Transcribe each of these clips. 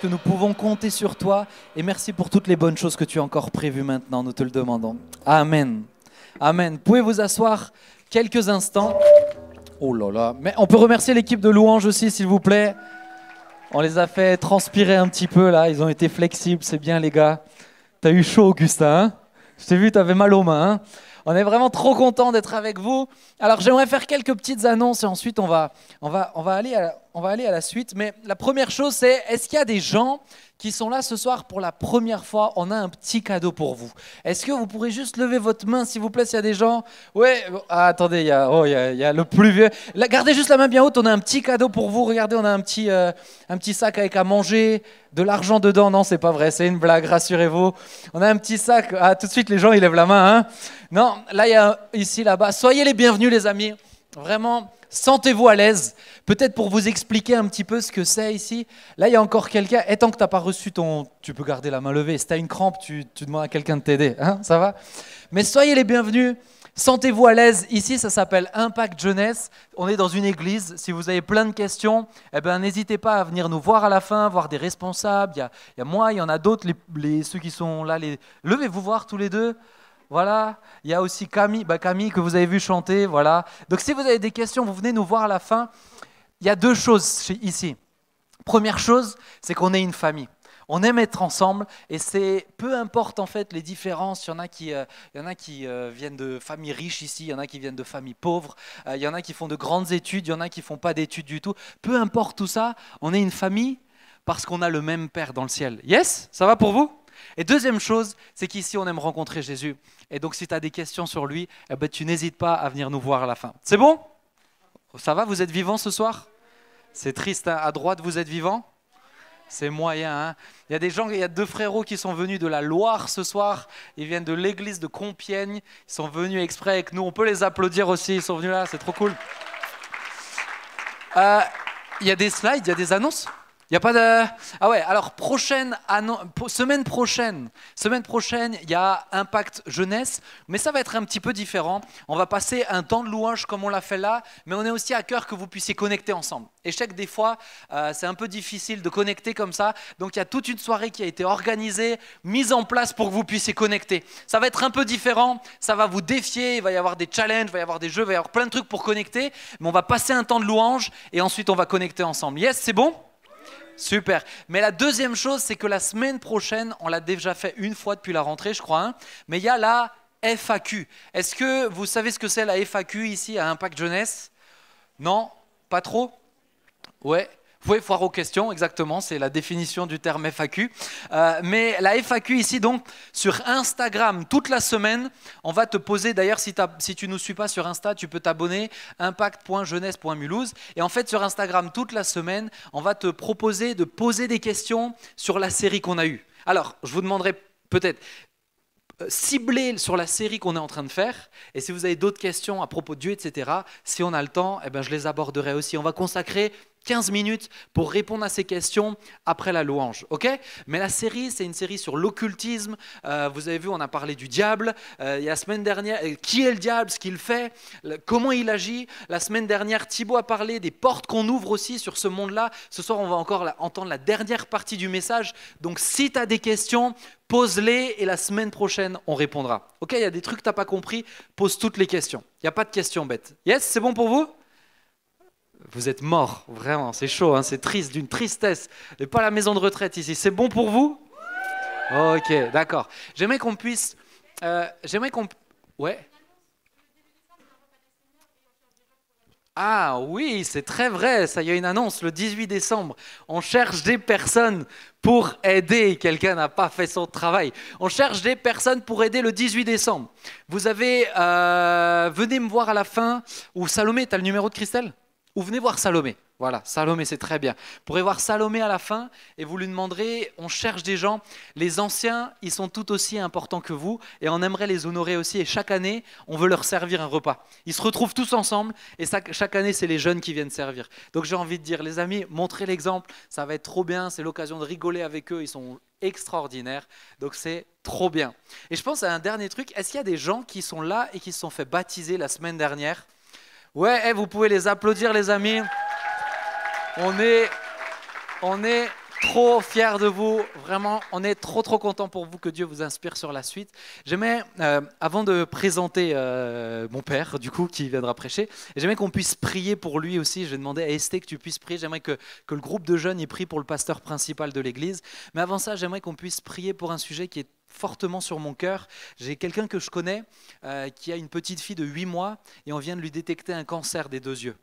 que nous pouvons compter sur toi et merci pour toutes les bonnes choses que tu as encore prévues maintenant, nous te le demandons. Amen. Amen. Vous pouvez vous asseoir quelques instants. Oh là là, mais on peut remercier l'équipe de louange aussi, s'il vous plaît. On les a fait transpirer un petit peu là, ils ont été flexibles, c'est bien les gars. T'as eu chaud, Augustin, hein? Je t'ai vu, t'avais mal aux mains, hein? On est vraiment trop content d'être avec vous. Alors j'aimerais faire quelques petites annonces et ensuite on va aller à la suite. Mais la première chose c'est, est-ce qu'il y a des gens qui sont là ce soir pour la première fois? On a un petit cadeau pour vous. Est-ce que vous pourrez juste lever votre main s'il vous plaît s'il y a des gens? Ouais, ah, attendez, il y a le plus vieux. Là, gardez juste la main bien haute, on a un petit cadeau pour vous. Regardez, on a un petit sac avec à manger, de l'argent dedans. Non, c'est pas vrai, c'est une blague, rassurez-vous. On a un petit sac. Ah, tout de suite les gens ils lèvent la main, hein? Non, là, il y a ici, là-bas. Soyez les bienvenus, les amis. Vraiment, sentez-vous à l'aise. Peut-être pour vous expliquer un petit peu ce que c'est ici. Là, il y a encore quelqu'un. Et tant que tu n'as pas reçu ton... Tu peux garder la main levée. Si tu as une crampe, tu demandes à quelqu'un de t'aider. Hein, ça va? Mais soyez les bienvenus. Sentez-vous à l'aise. Ici, ça s'appelle Impact Jeunesse. On est dans une église. Si vous avez plein de questions, eh ben, n'hésitez pas à venir nous voir à la fin, voir des responsables. Il y a moi, il y en a d'autres. Ceux qui sont là, levez-vous voir tous les deux. Voilà, il y a aussi Camille que vous avez vu chanter, voilà. Donc si vous avez des questions, vous venez nous voir à la fin. Il y a deux choses ici. Première chose, c'est qu'on est une famille. On aime être ensemble et c'est peu importe en fait les différences. Il y en a qui viennent de familles riches ici, il y en a qui viennent de familles pauvres, il y en a qui font de grandes études, il y en a qui font pas d'études du tout. Peu importe tout ça, on est une famille parce qu'on a le même Père dans le ciel. Yes, ça va pour vous? Et deuxième chose, c'est qu'ici on aime rencontrer Jésus. Et donc si tu as des questions sur lui, eh ben, tu n'hésites pas à venir nous voir à la fin. C'est bon? Ça va? Vous êtes vivants ce soir? C'est triste, hein? À droite vous êtes vivants? C'est moyen, hein? Il y a des gens, il y a deux frérots qui sont venus de la Loire ce soir. Ils viennent de l'église de Compiègne. Ils sont venus exprès avec nous. On peut les applaudir aussi. Ils sont venus là, c'est trop cool. Il y a des slides, il y a des annonces? Il n'y a pas de... Ah ouais, alors semaine prochaine, il y a Impact Jeunesse, mais ça va être un petit peu différent. On va passer un temps de louange comme on l'a fait là, mais on est aussi à cœur que vous puissiez connecter ensemble. Et je sais que des fois, c'est un peu difficile de connecter comme ça, donc il y a toute une soirée qui a été organisée, mise en place pour que vous puissiez connecter. Ça va être un peu différent, ça va vous défier, il va y avoir des challenges, il va y avoir des jeux, il va y avoir plein de trucs pour connecter, mais on va passer un temps de louange et ensuite on va connecter ensemble. Yes, c'est bon ? Super. Mais la deuxième chose, c'est que la semaine prochaine, on l'a déjà fait une fois depuis la rentrée, je crois, hein, mais il y a la FAQ. Est-ce que vous savez ce que c'est la FAQ ici à Impact Jeunesse? Non? Pas trop? Ouais. Vous pouvez foire aux questions, exactement, c'est la définition du terme FAQ. Mais la FAQ ici, donc, sur Instagram, toute la semaine, on va te poser, d'ailleurs, si tu ne nous suis pas sur Insta, tu peux t'abonner, impact.jeunesse.mulhouse. Et en fait, sur Instagram, toute la semaine, on va te proposer de poser des questions sur la série qu'on a eue. Alors, je vous demanderai peut-être... cibler sur la série qu'on est en train de faire, et si vous avez d'autres questions à propos de Dieu, etc., si on a le temps, eh ben, je les aborderai aussi. On va consacrer 15 minutes pour répondre à ces questions après la louange, ok? Mais la série, c'est une série sur l'occultisme. Vous avez vu, on a parlé du diable. Il y a la semaine dernière, qui est le diable, ce qu'il fait, comment il agit. La semaine dernière, Thibaut a parlé des portes qu'on ouvre aussi sur ce monde-là. Ce soir, on va encore entendre la dernière partie du message. Donc, si tu as des questions, pose-les et la semaine prochaine, on répondra. Ok, il y a des trucs que tu n'as pas compris, pose toutes les questions. Il n'y a pas de questions bêtes. Yes, c'est bon pour vous? Vous êtes morts, vraiment, c'est chaud, hein, c'est triste, d'une tristesse. Et pas la maison de retraite ici. C'est bon pour vous? Ok, d'accord. J'aimerais qu'on puisse... Ouais. Ah oui, c'est très vrai, ça y a une annonce, le 18 décembre. On cherche des personnes pour aider. Quelqu'un n'a pas fait son travail. On cherche des personnes pour aider le 18 décembre. Vous avez... venez me voir à la fin. Ou Salomé, tu as le numéro de Christelle? Ou venez voir Salomé. Voilà, Salomé, c'est très bien. Vous pourrez voir Salomé à la fin et vous lui demanderez, on cherche des gens. Les anciens, ils sont tout aussi importants que vous et on aimerait les honorer aussi. Et chaque année, on veut leur servir un repas. Ils se retrouvent tous ensemble et chaque année, c'est les jeunes qui viennent servir. Donc j'ai envie de dire, les amis, montrez l'exemple. Ça va être trop bien. C'est l'occasion de rigoler avec eux. Ils sont extraordinaires. Donc c'est trop bien. Et je pense à un dernier truc. Est-ce qu'il y a des gens qui sont là et qui se sont fait baptiser la semaine dernière? Ouais, vous pouvez les applaudir, les amis. On est trop fiers de vous. Vraiment, on est trop content pour vous, que Dieu vous inspire sur la suite. J'aimerais, avant de présenter mon père, du coup, qui viendra prêcher, j'aimerais qu'on puisse prier pour lui aussi. Je vais demander à Esté que tu puisses prier. J'aimerais que le groupe de jeunes y prie pour le pasteur principal de l'église. Mais avant ça, j'aimerais qu'on puisse prier pour un sujet qui est fortement sur mon cœur. J'ai quelqu'un que je connais qui a une petite fille de 8 mois et on vient de lui détecter un cancer des 2 yeux.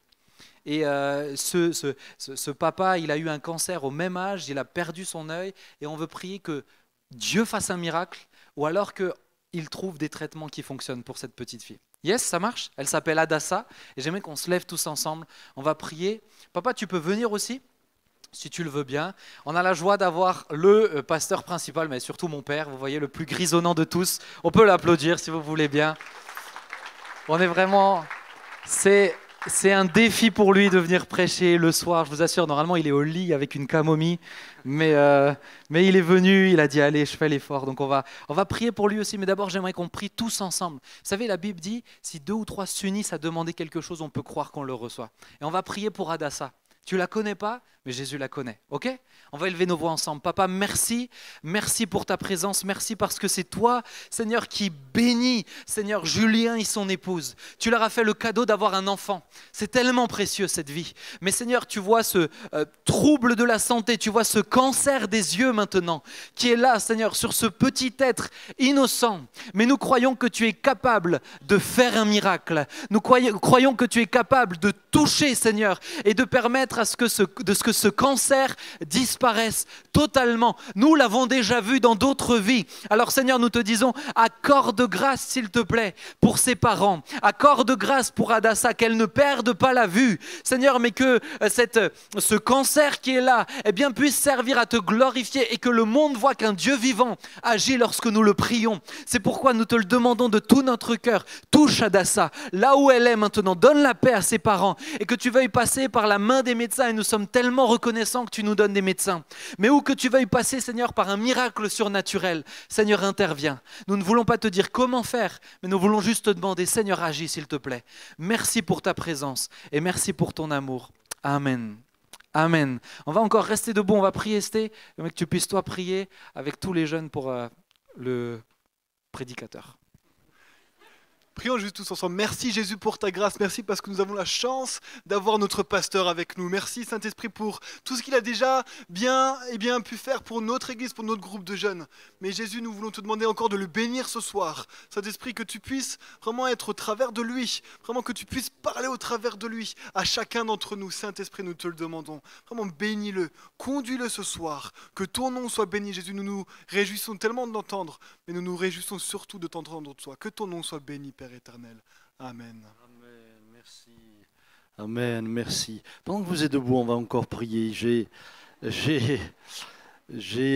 Et ce papa, il a eu un cancer au même âge, il a perdu son œil et on veut prier que Dieu fasse un miracle ou alors qu'il trouve des traitements qui fonctionnent pour cette petite fille. Yes, ça marche? Elle s'appelle Adassa et j'aimerais qu'on se lève tous ensemble. On va prier. Papa, tu peux venir aussi? Si tu le veux bien. On a la joie d'avoir le pasteur principal, mais surtout mon père, vous voyez, le plus grisonnant de tous. On peut l'applaudir si vous voulez bien. On est vraiment... C'est un défi pour lui de venir prêcher le soir. Je vous assure, normalement, il est au lit avec une camomille. Mais il est venu, il a dit, allez, je fais l'effort. Donc on va prier pour lui aussi. Mais d'abord, j'aimerais qu'on prie tous ensemble. Vous savez, la Bible dit, si 2 ou 3 s'unissent à demander quelque chose, on peut croire qu'on le reçoit. Et on va prier pour Adassa. Tu la connais pas, mais Jésus la connaît. Ok? On va élever nos voix ensemble. Papa, merci. Merci pour ta présence. Merci parce que c'est toi, Seigneur, qui bénis, Seigneur, Julien et son épouse. Tu leur as fait le cadeau d'avoir un enfant. C'est tellement précieux, cette vie. Mais Seigneur, tu vois ce trouble de la santé, tu vois ce cancer des yeux maintenant, qui est là, Seigneur, sur ce petit être innocent. Mais nous croyons que tu es capable de faire un miracle. Nous croyons que tu es capable de toucher, Seigneur, et de permettre à ce que ce cancer disparaisse totalement. Nous l'avons déjà vu dans d'autres vies. Alors Seigneur, nous te disons, accorde grâce s'il te plaît pour ses parents. Accorde grâce pour Adassa, qu'elle ne perde pas la vue. Seigneur, mais que ce cancer qui est là, eh bien, puisse servir à te glorifier et que le monde voit qu'un Dieu vivant agit lorsque nous le prions. C'est pourquoi nous te le demandons de tout notre cœur. Touche Adassa, là où elle est maintenant. Donne la paix à ses parents et que tu veuilles passer par la main des médecins, et nous sommes tellement reconnaissants que tu nous donnes des médecins, mais où que tu veuilles passer, Seigneur, par un miracle surnaturel. Seigneur, interviens. Nous ne voulons pas te dire comment faire, mais nous voulons juste te demander, Seigneur, agis s'il te plaît. Merci pour ta présence et merci pour ton amour. Amen. Amen. On va encore rester debout, on va prier, Esté, que tu puisses toi prier avec tous les jeunes pour le prédicateur. Prions juste tous ensemble. Merci Jésus pour ta grâce. Merci parce que nous avons la chance d'avoir notre pasteur avec nous. Merci Saint-Esprit pour tout ce qu'il a déjà bien pu faire pour notre église, pour notre groupe de jeunes. Mais Jésus, nous voulons te demander encore de le bénir ce soir. Saint-Esprit, que tu puisses vraiment être au travers de lui. Vraiment que tu puisses parler au travers de lui à chacun d'entre nous. Saint-Esprit, nous te le demandons. Vraiment bénis-le. Conduis-le ce soir. Que ton nom soit béni, Jésus. Nous nous réjouissons tellement de l'entendre, mais nous nous réjouissons surtout de t'entendre toi. Que ton nom soit béni, Père éternel. Amen. Amen, merci. Amen, merci. Pendant que vous êtes debout, on va encore prier. J'ai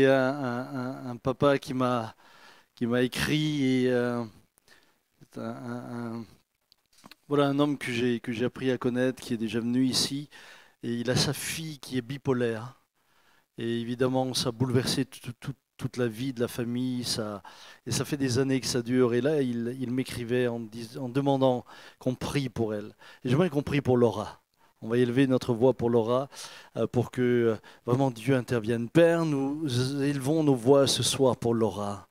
un papa qui m'a écrit et voilà un homme que j'ai appris à connaître, qui est déjà venu ici, et il a sa fille qui est bipolaire. Et évidemment, ça a bouleversé toute la vie de la famille, et ça fait des années que ça dure. Et là, il m'écrivait en demandant qu'on prie pour elle. Et j'aimerais qu'on prie pour Laura. On va élever notre voix pour Laura, pour que vraiment Dieu intervienne. Père, nous élevons nos voix ce soir pour Laura.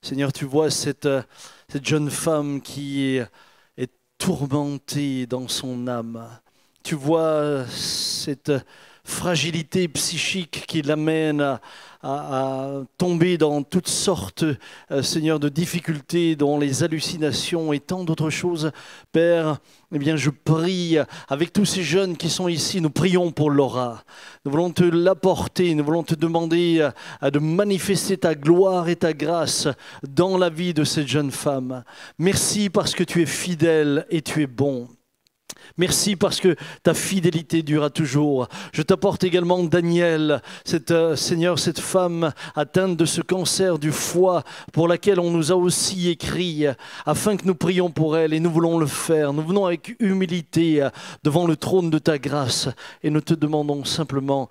Seigneur, tu vois cette jeune femme qui est tourmentée dans son âme. Tu vois cette fragilité psychique qui l'amène à tomber dans toutes sortes, Seigneur, de difficultés, dans les hallucinations et tant d'autres choses. Père, eh bien, je prie avec tous ces jeunes qui sont ici, nous prions pour Laura. Nous voulons te l'apporter, nous voulons te demander de manifester ta gloire et ta grâce dans la vie de cette jeune femme. Merci parce que tu es fidèle et tu es bon. Merci parce que ta fidélité durera toujours. Je t'apporte également Daniel, Seigneur, cette femme atteinte de ce cancer du foie pour laquelle on nous a aussi écrit afin que nous prions pour elle, et nous voulons le faire. Nous venons avec humilité devant le trône de ta grâce et nous te demandons simplement,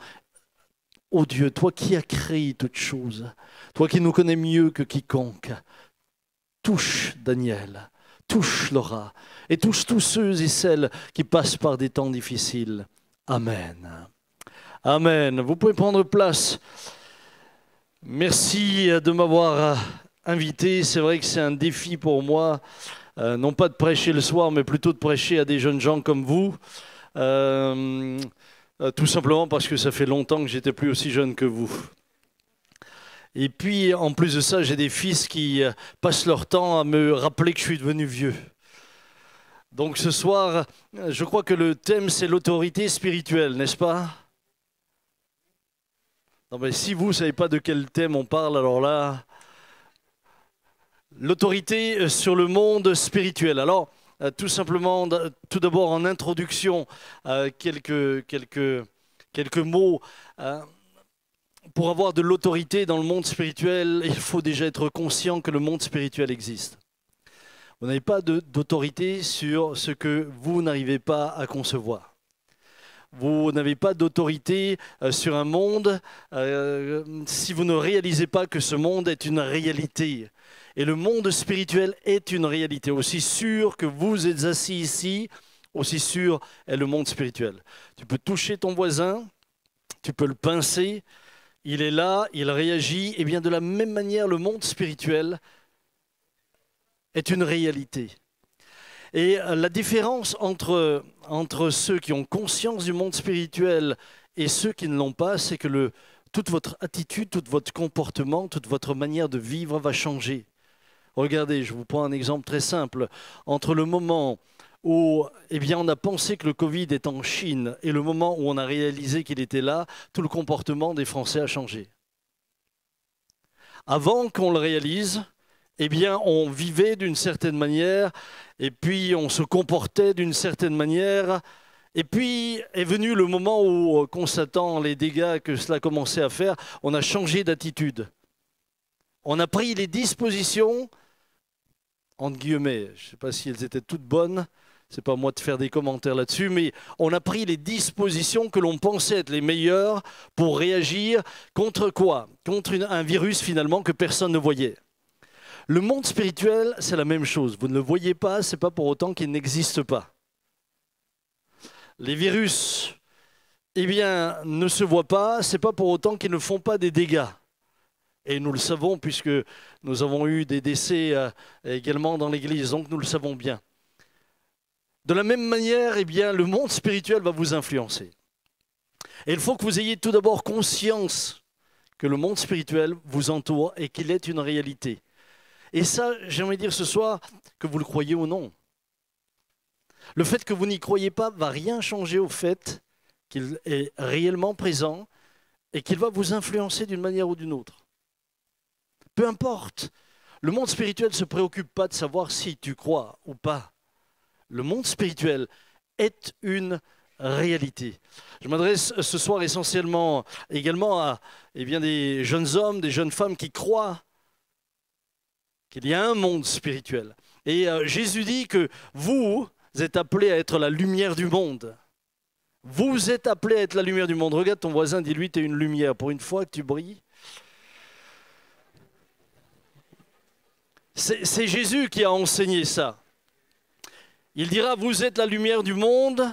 ô Dieu, toi qui as créé toutes choses, toi qui nous connais mieux que quiconque, touche Daniel. Touche Laura et touche tous ceux et celles qui passent par des temps difficiles. Amen. Amen. Vous pouvez prendre place. Merci de m'avoir invité. C'est vrai que c'est un défi pour moi, non pas de prêcher le soir, mais plutôt de prêcher à des jeunes gens comme vous. Tout simplement parce que ça fait longtemps que j'étais plus aussi jeune que vous. Et puis, en plus de ça, j'ai des fils qui passent leur temps à me rappeler que je suis devenu vieux. Donc ce soir, je crois que le thème, c'est l'autorité spirituelle, n'est-ce pas ? Non, mais si vous ne savez pas de quel thème on parle, alors là, l'autorité sur le monde spirituel. Alors, tout simplement, tout d'abord en introduction, quelques mots. Pour avoir de l'autorité dans le monde spirituel, il faut déjà être conscient que le monde spirituel existe. Vous n'avez pas d'autorité sur ce que vous n'arrivez pas à concevoir. Vous n'avez pas d'autorité sur un monde si vous ne réalisez pas que ce monde est une réalité. Et le monde spirituel est une réalité. Aussi sûr que vous êtes assis ici, aussi sûr est le monde spirituel. Tu peux toucher ton voisin, tu peux le pincer, il est là, il réagit. Et bien de la même manière, le monde spirituel est une réalité. Et la différence entre ceux qui ont conscience du monde spirituel et ceux qui ne l'ont pas, c'est que toute votre attitude, tout votre comportement, toute votre manière de vivre va changer. Regardez, je vous prends un exemple très simple. Entre le moment où on a pensé que le Covid est en Chine et le moment où on a réalisé qu'il était là, tout le comportement des Français a changé. Avant qu'on le réalise, on vivait d'une certaine manière, et puis on se comportait d'une certaine manière, et puis est venu le moment où, constatant les dégâts que cela commençait à faire, on a changé d'attitude. On a pris les dispositions, entre guillemets, je ne sais pas si elles étaient toutes bonnes, c'est pas à moi de faire des commentaires là-dessus, mais on a pris les dispositions que l'on pensait être les meilleures pour réagir contre quoi ? Contre un virus finalement que personne ne voyait. Le monde spirituel, c'est la même chose. Vous ne le voyez pas, ce n'est pas pour autant qu'il n'existe pas. Les virus, ne se voient pas, ce n'est pas pour autant qu'ils ne font pas des dégâts. Et nous le savons puisque nous avons eu des décès également dans l'Église, donc nous le savons bien. De la même manière, le monde spirituel va vous influencer. Et il faut que vous ayez tout d'abord conscience que le monde spirituel vous entoure et qu'il est une réalité. Et ça, j'aimerais dire ce soir, que vous le croyez ou non. Le fait que vous n'y croyez pas ne va rien changer au fait qu'il est réellement présent et qu'il va vous influencer d'une manière ou d'une autre. Peu importe. Le monde spirituel ne se préoccupe pas de savoir si tu crois ou pas. Le monde spirituel est une réalité. Je m'adresse ce soir essentiellement également à des jeunes hommes, des jeunes femmes qui croient qu'il y a un monde spirituel. Et Jésus dit que vous êtes appelés à être la lumière du monde. Vous êtes appelés à être la lumière du monde. Regarde ton voisin, dis-lui, tu es une lumière. Pour une fois que tu brilles. C'est Jésus qui a enseigné ça. Il dira, vous êtes la lumière du monde.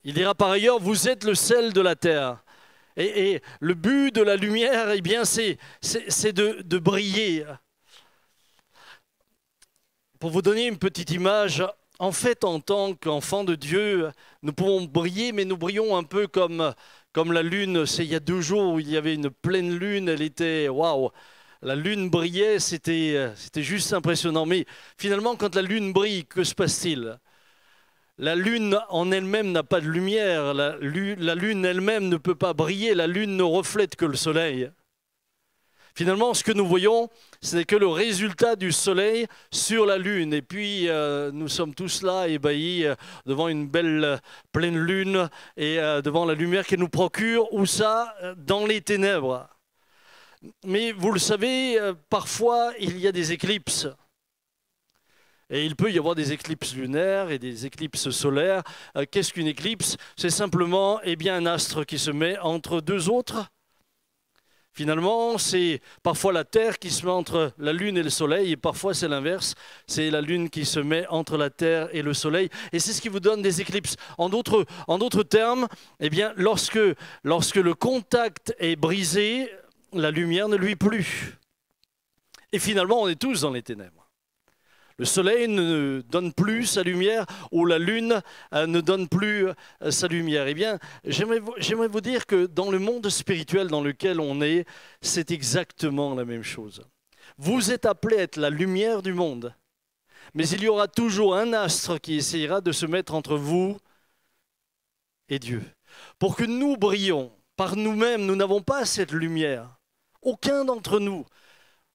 Il dira par ailleurs, vous êtes le sel de la terre. Et le but de la lumière, c'est de briller. Pour vous donner une petite image, en fait, en tant qu'enfant de Dieu, nous pouvons briller, mais nous brillons un peu comme la lune. C'est il y a 2 jours où il y avait une pleine lune, elle était waouh. La lune brillait, c'était juste impressionnant. Mais finalement, quand la lune brille, que se passe-t-il ? La lune en elle-même n'a pas de lumière. La lune elle-même ne peut pas briller. La lune ne reflète que le soleil. Finalement, ce que nous voyons, ce n'est que le résultat du soleil sur la lune. Et puis, nous sommes tous là, ébahis, devant une belle pleine lune et devant la lumière qu'elle nous procure. Où ça ? Dans les ténèbres. Mais vous le savez, parfois, il y a des éclipses. Et il peut y avoir des éclipses lunaires et des éclipses solaires. Qu'est-ce qu'une éclipse ? C'est simplement un astre qui se met entre 2 autres. Finalement, c'est parfois la terre qui se met entre la lune et le soleil, et parfois c'est l'inverse, c'est la lune qui se met entre la terre et le soleil, et c'est ce qui vous donne des éclipses. En d'autres termes, eh bien, lorsque le contact est brisé, la lumière ne luit plus. Et finalement, on est tous dans les ténèbres. Le soleil ne donne plus sa lumière ou la lune ne donne plus sa lumière. Eh bien, j'aimerais vous dire que dans le monde spirituel dans lequel on est, c'est exactement la même chose. Vous êtes appelés à être la lumière du monde, mais il y aura toujours un astre qui essayera de se mettre entre vous et Dieu. Pour que nous brillions par nous-mêmes, nous n'avons pas cette lumière. Aucun d'entre nous.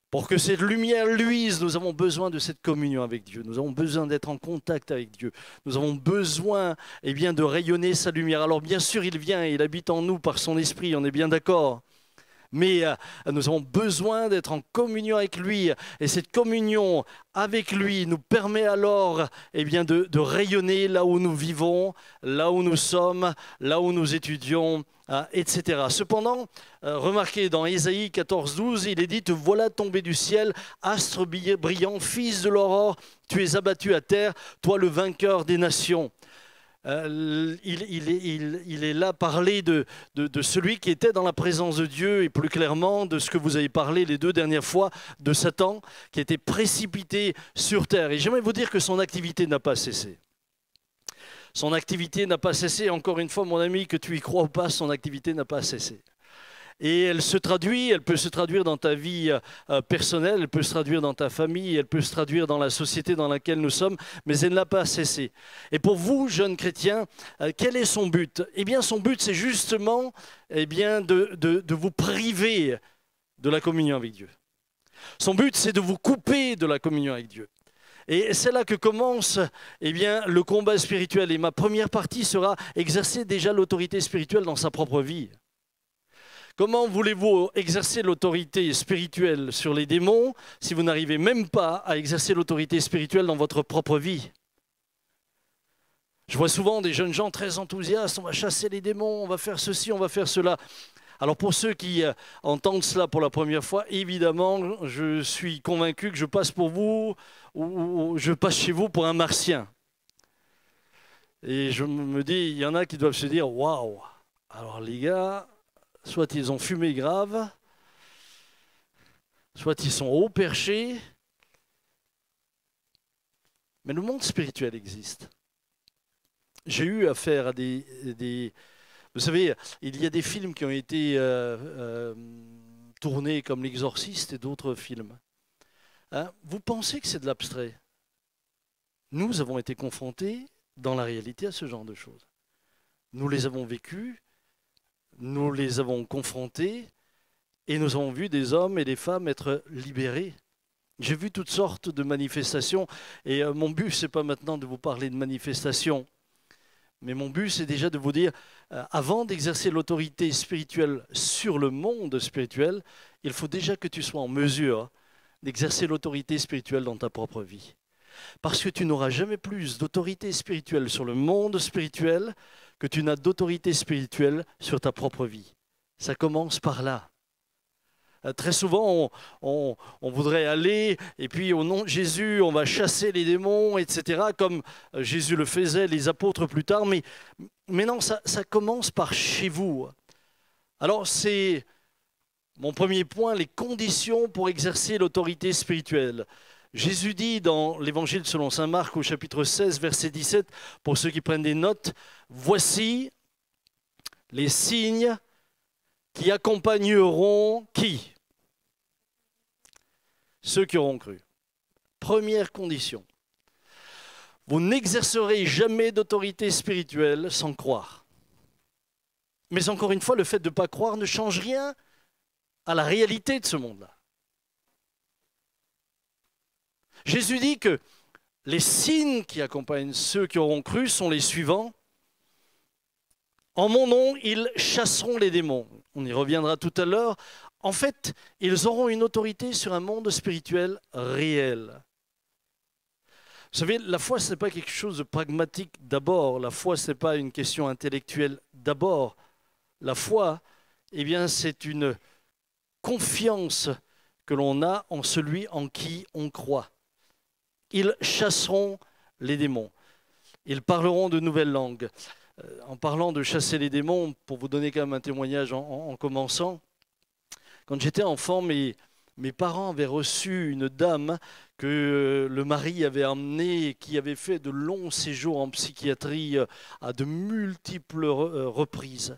Pour que cette lumière luise, nous avons besoin de cette communion avec Dieu. Nous avons besoin d'être en contact avec Dieu. Nous avons besoin de rayonner sa lumière. Alors bien sûr, il vient et il habite en nous par son esprit, on est bien d'accord. Mais nous avons besoin d'être en communion avec lui. Et cette communion avec lui nous permet alors de rayonner là où nous vivons, là où nous sommes, là où nous étudions, etc. Cependant, remarquez dans Ésaïe 14:12, il est dit « Te voilà tombé du ciel, astre brillant, fils de l'aurore, tu es abattu à terre, toi le vainqueur des nations. » Il est là parler de celui qui était dans la présence de Dieu et plus clairement de ce que vous avez parlé les 2 dernières fois de Satan qui était précipité sur terre. Et j'aimerais vous dire que son activité n'a pas cessé. Son activité n'a pas cessé. Encore une fois, mon ami, que tu y crois ou pas, son activité n'a pas cessé. Et elle peut se traduire dans ta vie personnelle, elle peut se traduire dans ta famille, elle peut se traduire dans la société dans laquelle nous sommes, mais elle n'a pas cessé. Et pour vous, jeunes chrétiens, quel est son but? Eh bien, son but, c'est justement de vous priver de la communion avec Dieu. Son but, c'est de vous couper de la communion avec Dieu. Et c'est là que commence le combat spirituel. Et ma première partie sera exercer déjà l'autorité spirituelle dans sa propre vie. Comment voulez-vous exercer l'autorité spirituelle sur les démons si vous n'arrivez même pas à exercer l'autorité spirituelle dans votre propre vie? Je vois souvent des jeunes gens très enthousiastes, on va chasser les démons, on va faire ceci, on va faire cela. Alors pour ceux qui entendent cela pour la première fois, évidemment, je suis convaincu que je passe pour vous ou je passe chez vous pour un martien. Et je me dis, il y en a qui doivent se dire, waouh, alors les gars, soit ils ont fumé grave, soit ils sont haut perchés. Mais le monde spirituel existe. J'ai eu affaire à des... Vous savez, il y a des films qui ont été tournés comme L'Exorciste et d'autres films. Hein? Vous pensez que c'est de l'abstrait? Nous avons été confrontés dans la réalité à ce genre de choses. Nous les avons vécus. Nous les avons confrontés et nous avons vu des hommes et des femmes être libérés. J'ai vu toutes sortes de manifestations et mon but, ce n'est pas maintenant de vous parler de manifestations, mais mon but, c'est déjà de vous dire, avant d'exercer l'autorité spirituelle sur le monde spirituel, il faut déjà que tu sois en mesure d'exercer l'autorité spirituelle dans ta propre vie. Parce que tu n'auras jamais plus d'autorité spirituelle sur le monde spirituel que tu n'as d'autorité spirituelle sur ta propre vie. Ça commence par là. Très souvent, on voudrait aller, et puis au nom de Jésus, on va chasser les démons, etc., comme Jésus le faisait, les apôtres plus tard. Mais non, ça commence par chez vous. Alors, c'est mon premier point, les conditions pour exercer l'autorité spirituelle. Jésus dit dans l'Évangile selon saint Marc au chapitre 16, verset 17, pour ceux qui prennent des notes, « Voici les signes qui accompagneront qui? Ceux qui auront cru. » Première condition, vous n'exercerez jamais d'autorité spirituelle sans croire. Mais encore une fois, le fait de ne pas croire ne change rien à la réalité de ce monde-là. Jésus dit que les signes qui accompagnent ceux qui auront cru sont les suivants. En mon nom, ils chasseront les démons. On y reviendra tout à l'heure. En fait, ils auront une autorité sur un monde spirituel réel. Vous savez, la foi, ce n'est pas quelque chose de pragmatique d'abord. La foi, ce n'est pas une question intellectuelle d'abord. La foi, eh bien, c'est une confiance que l'on a en celui en qui on croit. Ils chasseront les démons. Ils parleront de nouvelles langues. En parlant de chasser les démons, pour vous donner quand même un témoignage en commençant, quand j'étais enfant, mes parents avaient reçu une dame que le mari avait emmenée, qui avait fait de longs séjours en psychiatrie à de multiples reprises.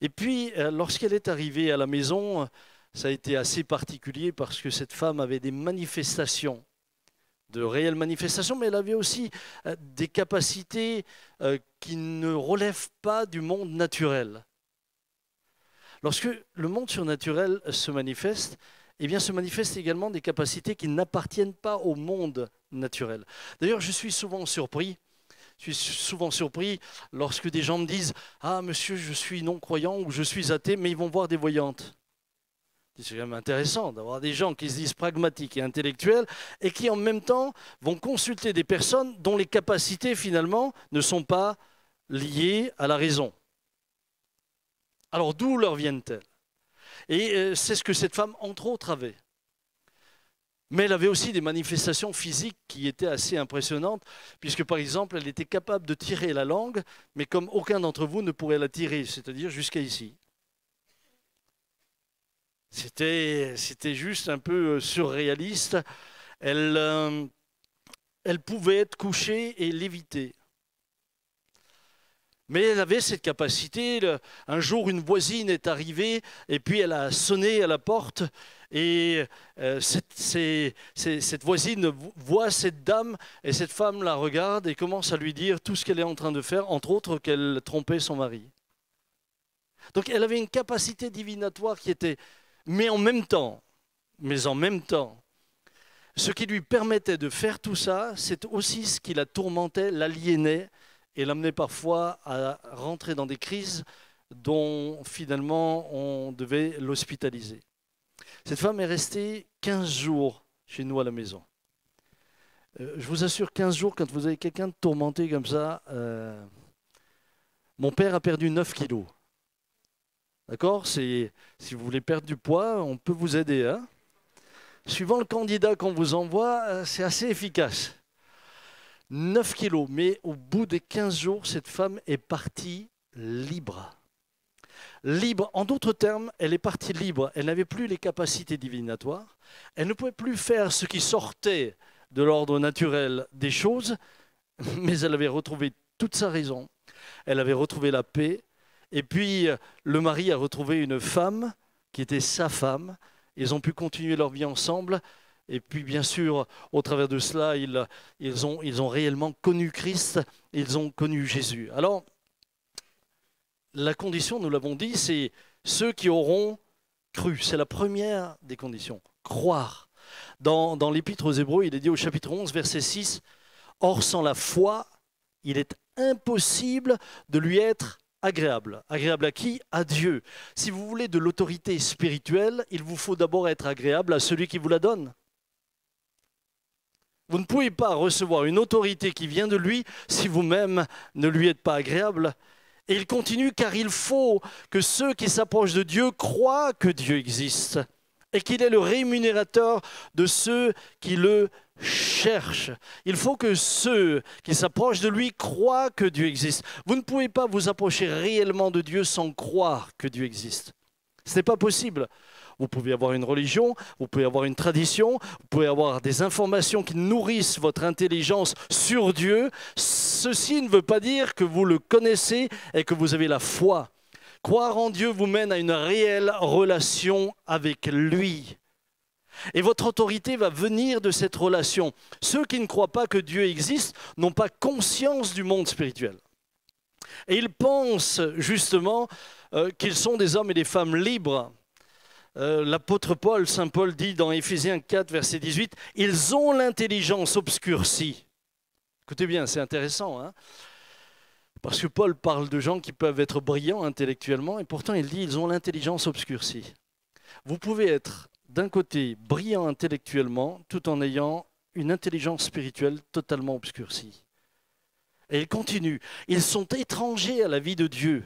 Et puis, lorsqu'elle est arrivée à la maison, ça a été assez particulier parce que cette femme avait des manifestations, de réelles manifestations, mais elle avait aussi des capacités qui ne relèvent pas du monde naturel. Lorsque le monde surnaturel se manifeste, eh bien, se manifestent également des capacités qui n'appartiennent pas au monde naturel. D'ailleurs, je suis souvent surpris lorsque des gens me disent « Ah, monsieur, je suis non-croyant ou je suis athée », mais ils vont voir des voyantes. C'est quand même intéressant d'avoir des gens qui se disent pragmatiques et intellectuels et qui en même temps vont consulter des personnes dont les capacités finalement ne sont pas liées à la raison. Alors d'où leur viennent-elles? Et c'est ce que cette femme, entre autres, avait. Mais elle avait aussi des manifestations physiques qui étaient assez impressionnantes, puisque par exemple, elle était capable de tirer la langue, mais comme aucun d'entre vous ne pourrait la tirer, c'est-à-dire jusqu'à ici. C'était juste un peu surréaliste. Elle pouvait être couchée et léviter. Mais elle avait cette capacité. Un jour, une voisine est arrivée et puis elle a sonné à la porte. Et cette voisine voit cette dame et cette femme la regarde et commence à lui dire tout ce qu'elle est en train de faire, entre autres qu'elle trompait son mari. Donc elle avait une capacité divinatoire qui était... Mais en même temps, ce qui lui permettait de faire tout ça, c'est aussi ce qui la tourmentait, l'aliénait et l'amenait parfois à rentrer dans des crises dont finalement on devait l'hospitaliser. Cette femme est restée 15 jours chez nous à la maison. Je vous assure, 15 jours, quand vous avez quelqu'un de tourmenté comme ça, mon père a perdu 9 kilos. D'accord? Si vous voulez perdre du poids, on peut vous aider. Hein? Suivant le candidat qu'on vous envoie, c'est assez efficace. 9 kilos, mais au bout des 15 jours, cette femme est partie libre. Libre, en d'autres termes, elle est partie libre. Elle n'avait plus les capacités divinatoires. Elle ne pouvait plus faire ce qui sortait de l'ordre naturel des choses, mais elle avait retrouvé toute sa raison. Elle avait retrouvé la paix. Et puis, le mari a retrouvé une femme qui était sa femme. Ils ont pu continuer leur vie ensemble. Et puis, bien sûr, au travers de cela, ils ont réellement connu Christ. Ils ont connu Jésus. Alors, la condition, nous l'avons dit, c'est ceux qui auront cru. C'est la première des conditions. Croire. Dans l'Épître aux Hébreux, il est dit au chapitre 11, verset 6, « Or, sans la foi, il est impossible de lui être agréable. » Agréable à qui? À Dieu. Si vous voulez de l'autorité spirituelle, il vous faut d'abord être agréable à celui qui vous la donne. Vous ne pouvez pas recevoir une autorité qui vient de lui si vous-même ne lui êtes pas agréable. Et il continue, car il faut que ceux qui s'approchent de Dieu croient que Dieu existe et qu'il est le rémunérateur de ceux qui le cherchent. Il faut que ceux qui s'approchent de lui croient que Dieu existe. Vous ne pouvez pas vous approcher réellement de Dieu sans croire que Dieu existe. Ce n'est pas possible. Vous pouvez avoir une religion, vous pouvez avoir une tradition, vous pouvez avoir des informations qui nourrissent votre intelligence sur Dieu. Ceci ne veut pas dire que vous le connaissez et que vous avez la foi. Croire en Dieu vous mène à une réelle relation avec lui. Et votre autorité va venir de cette relation. Ceux qui ne croient pas que Dieu existe n'ont pas conscience du monde spirituel. Et ils pensent justement qu'ils sont des hommes et des femmes libres. L'apôtre Paul, Saint Paul dit dans Éphésiens 4, verset 18, « Ils ont l'intelligence obscurcie. » Écoutez bien, c'est intéressant, hein? Parce que Paul parle de gens qui peuvent être brillants intellectuellement, et pourtant il dit « Ils ont l'intelligence obscurcie. » Vous pouvez être d'un côté brillant intellectuellement, tout en ayant une intelligence spirituelle totalement obscurcie. Et il continue, « Ils sont étrangers à la vie de Dieu. »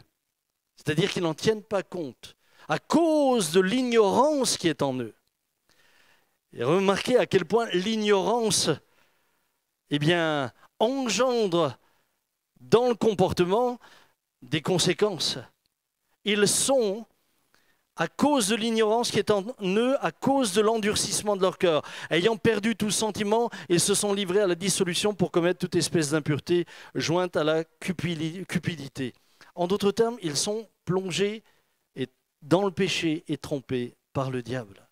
C'est-à-dire qu'ils n'en tiennent pas compte. à cause de l'ignorance qui est en eux. Et remarquez à quel point l'ignorance, eh bien, engendre dans le comportement des conséquences. Ils sont, à cause de l'ignorance qui est en eux, à cause de l'endurcissement de leur cœur, ayant perdu tout sentiment, ils se sont livrés à la dissolution pour commettre toute espèce d'impureté jointe à la cupidité. En d'autres termes, ils sont plongés dans le péché et trompés par le diable.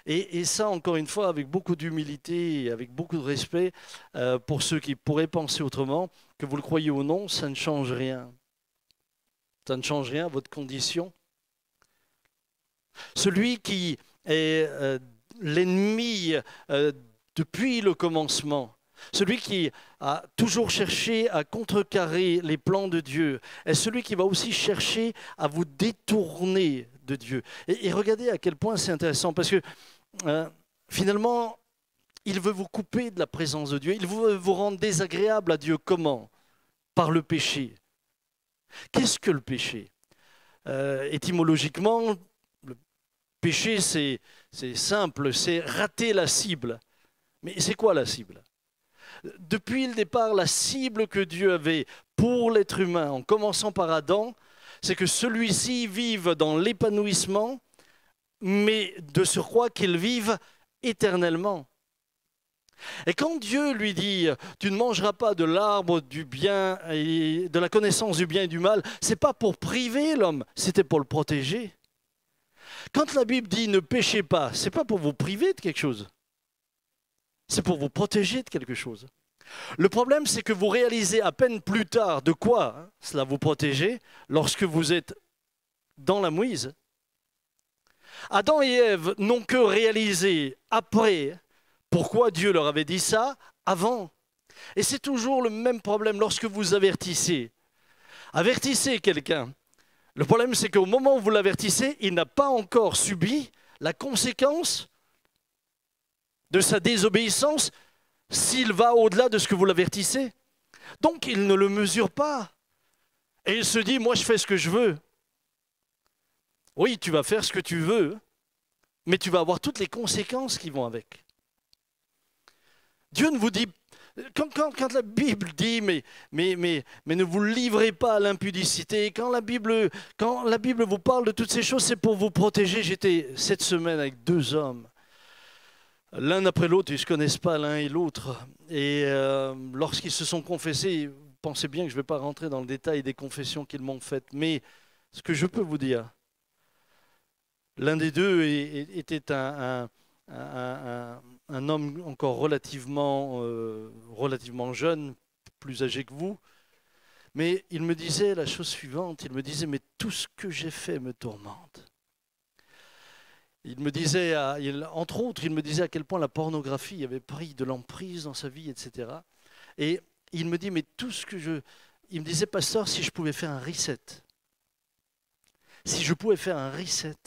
Et ça, encore une fois, avec beaucoup d'humilité et avec beaucoup de respect pour ceux qui pourraient penser autrement, que vous le croyez ou non, ça ne change rien. Ça ne change rien à votre condition. Celui qui est l'ennemi depuis le commencement, celui qui a toujours cherché à contrecarrer les plans de Dieu, est celui qui va aussi chercher à vous détourner de Dieu. Et regardez à quel point c'est intéressant, parce que finalement, il veut vous couper de la présence de Dieu, il veut vous rendre désagréable à Dieu. Comment? Par le péché. Qu'est-ce que le péché? Étymologiquement, le péché, c'est simple, c'est rater la cible. Mais c'est quoi la cible? Depuis le départ, la cible que Dieu avait pour l'être humain, en commençant par Adam, c'est que celui-ci vive dans l'épanouissement, mais de surcroît qu'il vive éternellement. Et quand Dieu lui dit « tu ne mangeras pas de l'arbre du bien et de la connaissance du bien et du mal », ce n'est pas pour priver l'homme, c'était pour le protéger. Quand la Bible dit « ne péchez pas », ce n'est pas pour vous priver de quelque chose, c'est pour vous protéger de quelque chose. Le problème, c'est que vous réalisez à peine plus tard de quoi cela vous protégeait lorsque vous êtes dans la mouise. Adam et Ève n'ont que réalisé après pourquoi Dieu leur avait dit ça avant. Et c'est toujours le même problème lorsque vous avertissez. Avertissez quelqu'un. Le problème, c'est qu'au moment où vous l'avertissez, il n'a pas encore subi la conséquence de sa désobéissance s'il va au-delà de ce que vous l'avertissez. Donc, il ne le mesure pas. Et il se dit, moi, je fais ce que je veux. Oui, tu vas faire ce que tu veux, mais tu vas avoir toutes les conséquences qui vont avec. Dieu ne vous dit, quand la Bible dit, mais ne vous livrez pas à l'impudicité, quand la Bible vous parle de toutes ces choses, c'est pour vous protéger. J'étais cette semaine avec 2 hommes. L'un après l'autre, ils ne se connaissent pas l'un et l'autre. Et lorsqu'ils se sont confessés, pensez bien que je ne vais pas rentrer dans le détail des confessions qu'ils m'ont faites, mais ce que je peux vous dire, l'un des deux était un homme encore relativement jeune, plus âgé que vous, mais il me disait la chose suivante, il me disait, mais tout ce que j'ai fait me tourmente. Il me disait, entre autres, il me disait à quel point la pornographie avait pris de l'emprise dans sa vie, etc. Et il me dit, mais tout ce que il me disait, pasteur, si je pouvais faire un reset, si je pouvais faire un reset,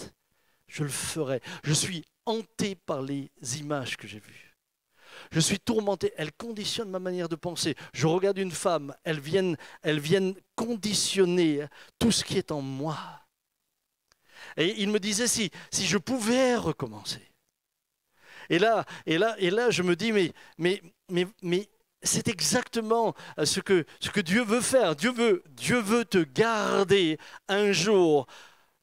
je le ferais. Je suis hanté par les images que j'ai vues. Je suis tourmenté. Elles conditionnent ma manière de penser. Je regarde une femme, elles viennent conditionner tout ce qui est en moi. Et il me disait, si je pouvais recommencer. Et là, je me dis, mais c'est exactement ce que Dieu veut faire. Dieu veut te garder un jour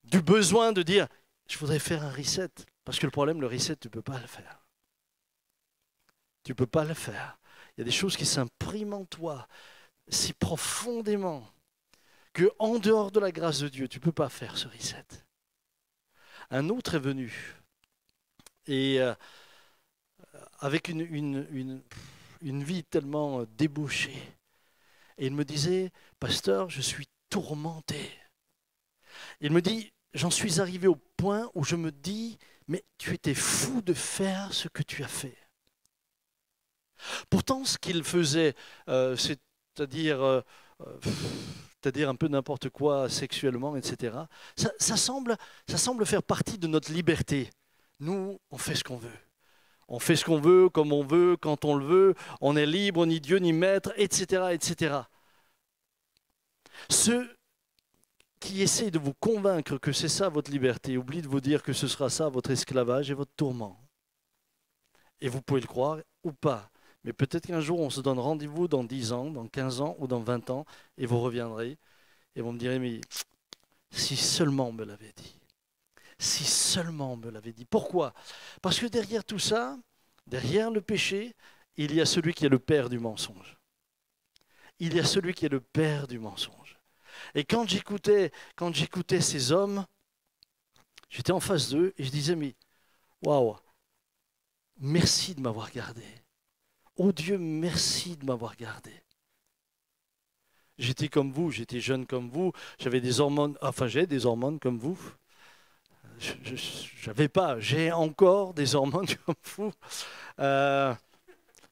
du besoin de dire, je voudrais faire un reset. Parce que le problème, le reset, tu ne peux pas le faire. Tu ne peux pas le faire. Il y a des choses qui s'impriment en toi si profondément qu'en dehors de la grâce de Dieu, tu ne peux pas faire ce reset. Un autre est venu et avec une vie tellement débauchée. Et il me disait, pasteur, je suis tourmenté. Il me dit, j'en suis arrivé au point où je me dis, mais tu étais fou de faire ce que tu as fait. Pourtant, ce qu'il faisait, c'est-à-dire un peu n'importe quoi sexuellement, etc., ça semble faire partie de notre liberté. Nous, on fait ce qu'on veut. On fait ce qu'on veut, comme on veut, quand on le veut. On est libre, ni Dieu, ni maître, etc., etc. qui essaie de vous convaincre que c'est ça votre liberté, oublie de vous dire que ce sera ça votre esclavage et votre tourment. Et vous pouvez le croire ou pas. Mais peut-être qu'un jour, on se donne rendez-vous dans 10 ans, dans 15 ans ou dans 20 ans, et vous reviendrez, et vous me direz, mais si seulement on me l'avait dit. Si seulement on me l'avait dit. Pourquoi? Parce que derrière tout ça, derrière le péché, il y a celui qui est le père du mensonge. Il y a celui qui est le père du mensonge. Et quand j'écoutais ces hommes, j'étais en face d'eux et je disais, mais waouh, merci de m'avoir gardé. Oh Dieu, merci de m'avoir gardé. J'étais comme vous, j'étais jeune comme vous, j'avais des hormones, enfin j'ai des hormones comme vous. J'ai encore des hormones comme vous.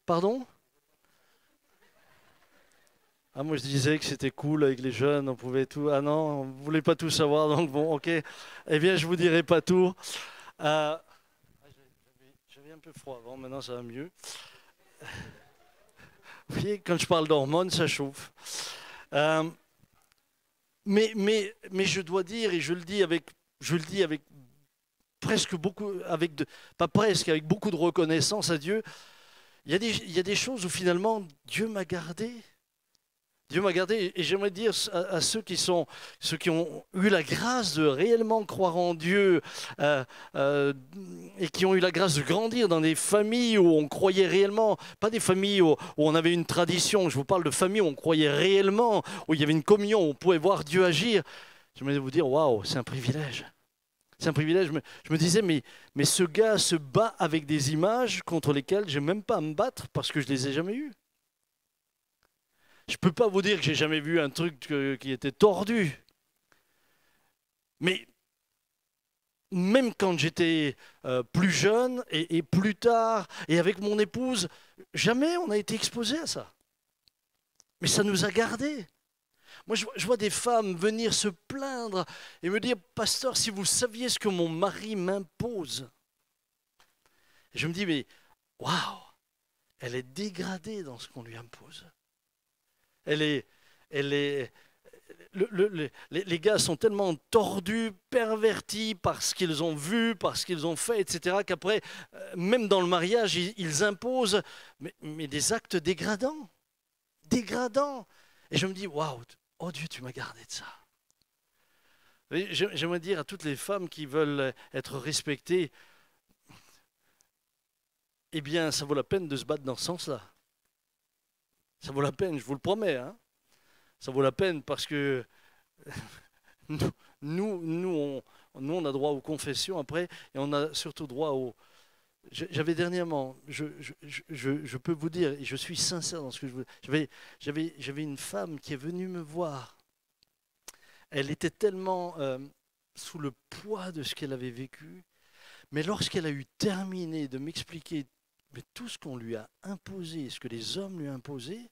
Pardon? Ah, moi je disais que c'était cool avec les jeunes, on pouvait tout. Ah non, on ne voulait pas tout savoir, donc bon, ok. Eh bien, je ne vous dirai pas tout. J'avais un peu froid avant, maintenant ça va mieux. Vous voyez, quand je parle d'hormones, ça chauffe. Mais je dois dire, et je le dis avec presque beaucoup, pas presque, avec beaucoup de reconnaissance à Dieu, il y a des choses où finalement Dieu m'a gardé. Dieu m'a gardé, et j'aimerais dire à ceux qui ont eu la grâce de réellement croire en Dieu et qui ont eu la grâce de grandir dans des familles où on croyait réellement, pas des familles où on avait une tradition, je vous parle de familles où on croyait réellement, où il y avait une communion, où on pouvait voir Dieu agir. J'aimerais vous dire, waouh, c'est un privilège. C'est un privilège. Je me disais, mais ce gars se bat avec des images contre lesquelles je n'ai même pas à me battre parce que je ne les ai jamais eues. Je ne peux pas vous dire que j'ai jamais vu un truc qui était tordu. Mais même quand j'étais plus jeune et plus tard, et avec mon épouse, jamais on a été exposé à ça. Mais ça nous a gardés. Moi, je vois des femmes venir se plaindre et me dire, pasteur, si vous saviez ce que mon mari m'impose. Et je me dis, mais waouh, elle est dégradée dans ce qu'on lui impose. Les gars sont tellement tordus, pervertis par ce qu'ils ont vu, par ce qu'ils ont fait, etc., qu'après, même dans le mariage, ils imposent mais des actes dégradants. Dégradants. Et je me dis, waouh, oh Dieu, tu m'as gardé de ça. J'aimerais dire à toutes les femmes qui veulent être respectées, eh bien, ça vaut la peine de se battre dans ce sens-là. Ça vaut la peine, je vous le promets. Hein. Ça vaut la peine parce que nous, on a droit aux confessions après et on a surtout droit aux... J'avais dernièrement, je peux vous dire, et je suis sincère dans ce que je veux... J'avais une femme qui est venue me voir. Elle était tellement sous le poids de ce qu'elle avait vécu, mais lorsqu'elle a eu terminé de m'expliquer mais tout ce qu'on lui a imposé, ce que les hommes lui ont imposé,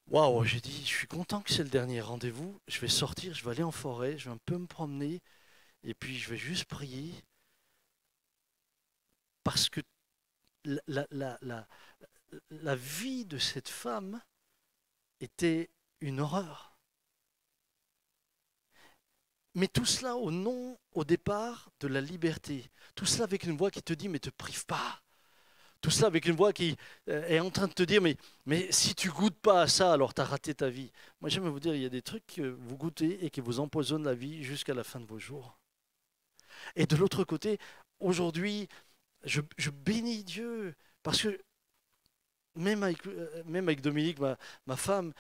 waouh, j'ai dit, je suis content que c'est le dernier rendez-vous, je vais sortir, je vais aller en forêt, je vais un peu me promener, et puis je vais juste prier, parce que la vie de cette femme était une horreur. Mais tout cela au nom, au départ, de la liberté. Tout cela avec une voix qui te dit, mais ne te prive pas. Tout cela avec une voix qui est en train de te dire, mais si tu goûtes pas à ça, alors tu as raté ta vie. Moi, j'aime vous dire, il y a des trucs que vous goûtez et qui vous empoisonnent la vie jusqu'à la fin de vos jours. Et de l'autre côté, aujourd'hui, je bénis Dieu, parce que même avec Dominique, ma femme,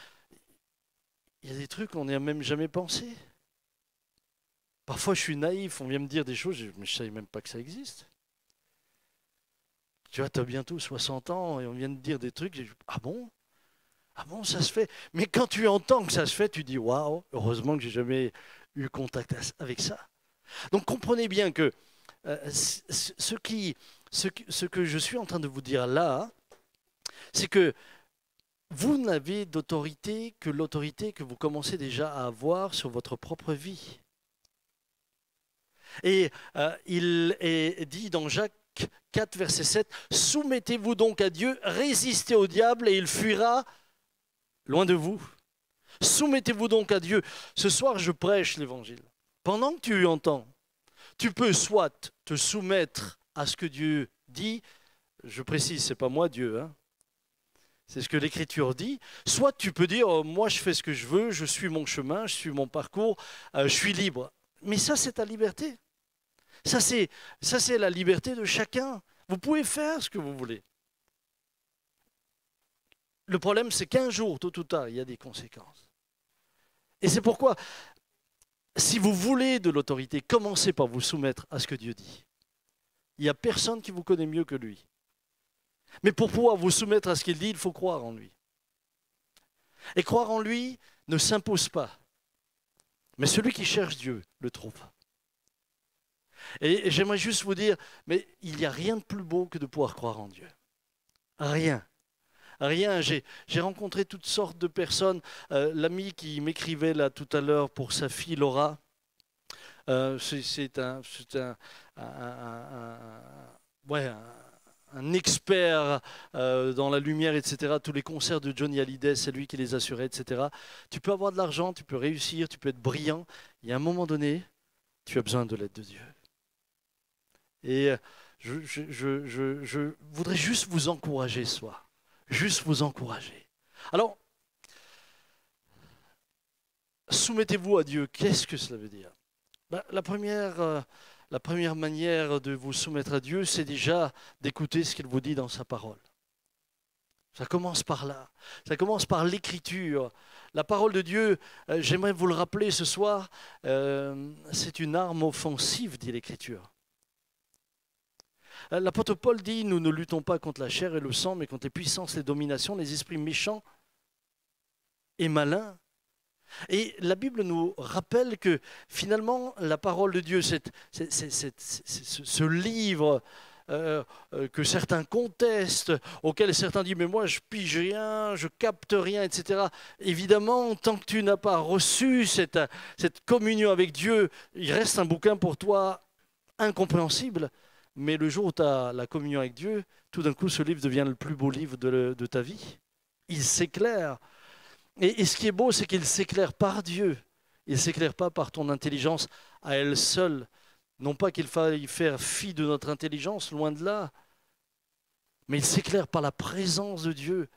il y a des trucs qu'on n'y a même jamais pensé. Parfois, je suis naïf, on vient me dire des choses, mais je ne savais même pas que ça existe. Tu vois, tu as bientôt 60 ans et on vient de dire des trucs. Ah bon? Ah bon, ça se fait? Mais quand tu entends que ça se fait, tu dis waouh, heureusement que j'ai jamais eu contact avec ça. Donc comprenez bien que ce que je suis en train de vous dire là, c'est que vous n'avez d'autorité que l'autorité que vous commencez déjà à avoir sur votre propre vie. Et il est dit dans Jacques 4, verset 7, « Soumettez-vous donc à Dieu, résistez au diable et il fuira loin de vous. Soumettez-vous donc à Dieu. Ce soir, je prêche l'évangile. Pendant que tu entends, tu peux soit te soumettre à ce que Dieu dit. Je précise, ce n'est pas moi Dieu, hein. C'est ce que l'Écriture dit. Soit tu peux dire, oh, moi je fais ce que je veux, je suis mon chemin, je suis mon parcours, je suis libre. Mais ça, c'est ta liberté. Ça, c'est la liberté de chacun. Vous pouvez faire ce que vous voulez. Le problème, c'est qu'un jour, tôt ou tard, il y a des conséquences. Et c'est pourquoi, si vous voulez de l'autorité, commencez par vous soumettre à ce que Dieu dit. Il n'y a personne qui vous connaît mieux que lui. Mais pour pouvoir vous soumettre à ce qu'il dit, il faut croire en lui. Et croire en lui ne s'impose pas. Mais celui qui cherche Dieu le trouve. Et j'aimerais juste vous dire, mais il n'y a rien de plus beau que de pouvoir croire en Dieu. Rien. Rien. J'ai rencontré toutes sortes de personnes. L'ami qui m'écrivait là tout à l'heure pour sa fille Laura, c'est un expert dans la lumière, etc. Tous les concerts de Johnny Hallyday, c'est lui qui les assurait, etc. Tu peux avoir de l'argent, tu peux réussir, tu peux être brillant. Il y a un moment donné, tu as besoin de l'aide de Dieu. Et je voudrais juste vous encourager ce soir. Juste vous encourager. Alors, soumettez-vous à Dieu. Qu'est-ce que cela veut dire? La première manière de vous soumettre à Dieu, c'est déjà d'écouter ce qu'il vous dit dans sa parole. Ça commence par là. Ça commence par l'Écriture. La parole de Dieu, j'aimerais vous le rappeler ce soir, c'est une arme offensive, dit l'Écriture. L'apôtre Paul dit, nous ne luttons pas contre la chair et le sang, mais contre les puissances, les dominations, les esprits méchants et malins. Et la Bible nous rappelle que finalement, la parole de Dieu, ce livre que certains contestent, auquel certains disent « mais moi je pige rien, je capte rien », etc. Évidemment, tant que tu n'as pas reçu cette communion avec Dieu, il reste un bouquin pour toi incompréhensible. Mais le jour où tu as la communion avec Dieu, tout d'un coup, ce livre devient le plus beau livre de ta vie. Il s'éclaire. Et ce qui est beau, c'est qu'il s'éclaire par Dieu. Il ne s'éclaire pas par ton intelligence à elle seule. Non pas qu'il faille faire fi de notre intelligence, loin de là. Mais il s'éclaire par la présence de Dieu.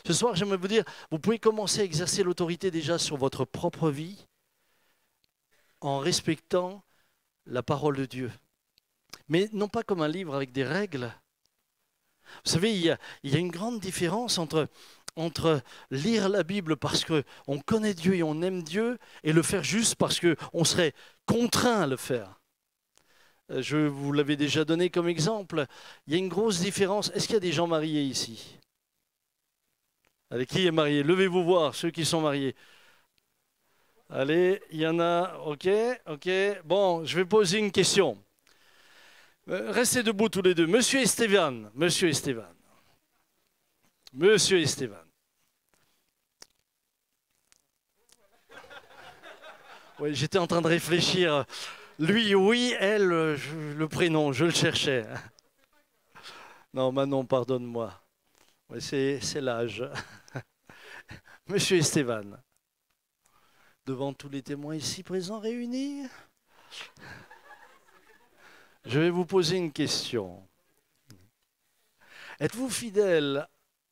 Ce soir, j'aimerais vous dire, vous pouvez commencer à exercer l'autorité déjà sur votre propre vie en respectant la parole de Dieu. Mais non pas comme un livre avec des règles. Vous savez, il y a une grande différence entre lire la Bible parce qu'on connaît Dieu et on aime Dieu et le faire juste parce qu'on serait contraint à le faire. Je vous l'avais déjà donné comme exemple. Il y a une grosse différence. Est-ce qu'il y a des gens mariés ici? Allez, qui est marié? Levez-vous voir, ceux qui sont mariés. Allez, il y en a. Ok. Bon, je vais poser une question. Restez debout tous les deux. Monsieur Esteban. Oui, j'étais en train de réfléchir. Lui, oui, elle, le prénom, je le cherchais. Non, Manon, pardonne-moi. Ouais, c'est l'âge. Monsieur Esteban. Devant tous les témoins ici présents réunis. Je vais vous poser une question. Êtes-vous fidèle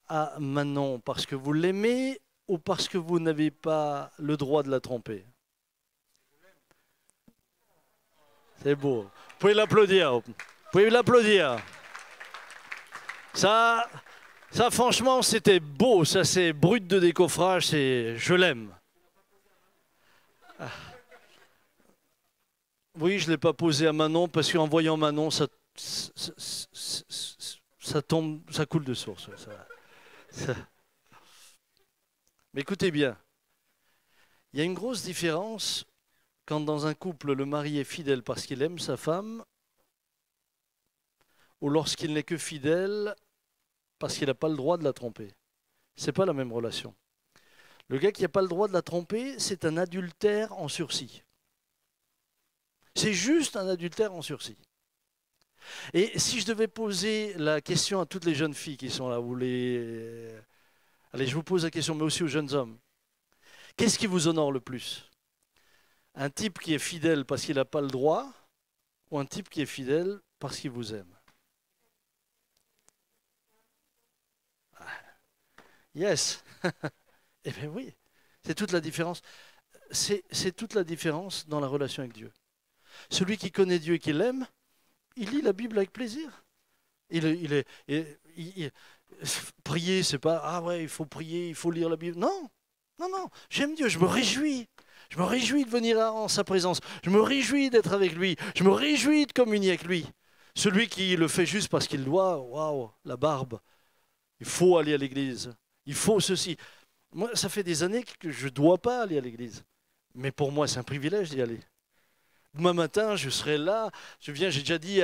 à Manon parce que vous l'aimez ou parce que vous n'avez pas le droit de la tromper? C'est beau. Vous pouvez l'applaudir. Ça, franchement, c'était beau. Ça, c'est brut de décoffrage. Je l'aime. Oui, je ne l'ai pas posé à Manon parce qu'en voyant Manon, ça tombe, ça coule de source. Mais écoutez bien, il y a une grosse différence quand dans un couple, le mari est fidèle parce qu'il aime sa femme ou lorsqu'il n'est que fidèle parce qu'il n'a pas le droit de la tromper. Ce n'est pas la même relation. Le gars qui n'a pas le droit de la tromper, c'est un adultère en sursis. C'est juste un adultère en sursis. Et si je devais poser la question à toutes les jeunes filles qui sont là, allez, je vous pose la question, mais aussi aux jeunes hommes. Qu'est-ce qui vous honore le plus? Un type qui est fidèle parce qu'il n'a pas le droit, ou un type qui est fidèle parce qu'il vous aime? Yes. Eh bien oui, c'est toute la différence. C'est toute la différence dans la relation avec Dieu. Celui qui connaît Dieu et qui l'aime, il lit la Bible avec plaisir. Prier, c'est pas ah ouais, il faut prier, il faut lire la Bible. Non, non, non. J'aime Dieu, je me réjouis. Je me réjouis de venir en sa présence. Je me réjouis d'être avec lui. Je me réjouis de communier avec lui. Celui qui le fait juste parce qu'il doit, waouh, la barbe. Il faut aller à l'église. Il faut ceci. Moi, ça fait des années que je ne dois pas aller à l'église. Mais pour moi, c'est un privilège d'y aller. Demain matin, je serai là. Je viens, j'ai déjà dit,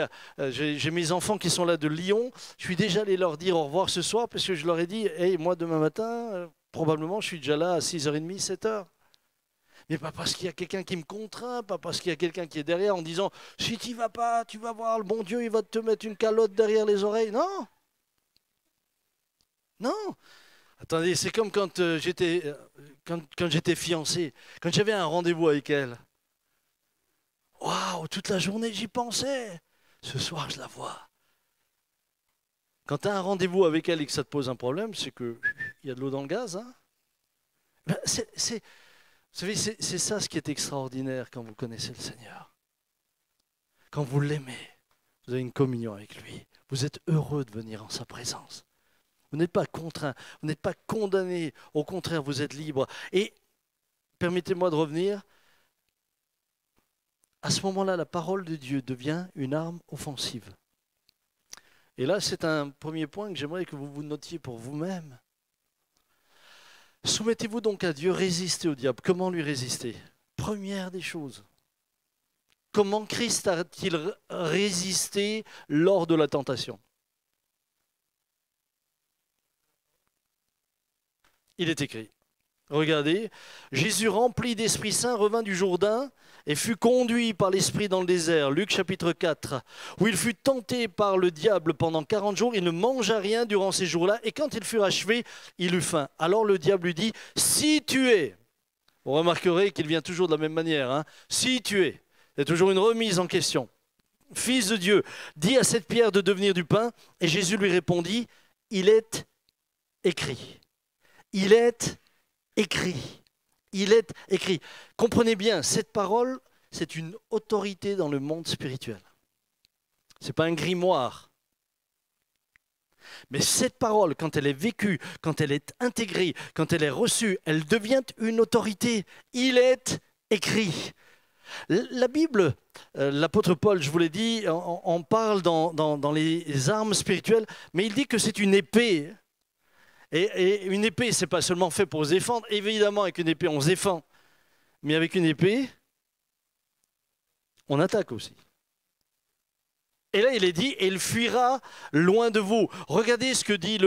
j'ai mes enfants qui sont là de Lyon. Je suis déjà allé leur dire au revoir ce soir parce que je leur ai dit, hey, moi, demain matin, probablement, je suis déjà là à 6h30, 7h. Mais pas parce qu'il y a quelqu'un qui me contraint, pas parce qu'il y a quelqu'un qui est derrière en disant, si tu n'y vas pas, tu vas voir, le bon Dieu, il va te mettre une calotte derrière les oreilles. Non. Non. Attendez, c'est comme quand j'étais fiancé, quand j'avais un rendez-vous avec elle. Waouh, toute la journée j'y pensais. Ce soir je la vois. Quand tu as un rendez-vous avec elle et que ça te pose un problème, c'est qu'il y a de l'eau dans le gaz. Hein? Ben, vous savez, c'est ça ce qui est extraordinaire quand vous connaissez le Seigneur. Quand vous l'aimez, vous avez une communion avec lui. Vous êtes heureux de venir en sa présence. Vous n'êtes pas contraint, vous n'êtes pas condamné. Au contraire, vous êtes libre. Et permettez-moi de revenir. À ce moment-là, la parole de Dieu devient une arme offensive. Et là, c'est un premier point que j'aimerais que vous vous notiez pour vous-même. Soumettez-vous donc à Dieu, résistez au diable. Comment lui résister? Première des choses. Comment Christ a-t-il résisté lors de la tentation? Il est écrit. Regardez, Jésus rempli d'Esprit Saint revint du Jourdain et fut conduit par l'Esprit dans le désert, Luc chapitre 4, où il fut tenté par le diable pendant 40 jours. Il ne mangea rien durant ces jours-là et quand ils furent achevés, il eut faim. Alors le diable lui dit, si tu es, vous remarquerez qu'il vient toujours de la même manière, hein, si tu es, c'est toujours une remise en question. Fils de Dieu, dis à cette pierre de devenir du pain. Et Jésus lui répondit, il est écrit. Il est écrit. Il est écrit. Comprenez bien, cette parole, c'est une autorité dans le monde spirituel. Ce n'est pas un grimoire. Mais cette parole, quand elle est vécue, quand elle est intégrée, quand elle est reçue, elle devient une autorité. Il est écrit. La Bible, l'apôtre Paul, je vous l'ai dit, on parle dans les armes spirituelles, mais il dit que c'est une épée. Et une épée, ce n'est pas seulement fait pour se défendre. Évidemment, avec une épée, on se défend. Mais avec une épée, on attaque aussi. Et là, il est dit, et il fuira loin de vous. Regardez ce que dit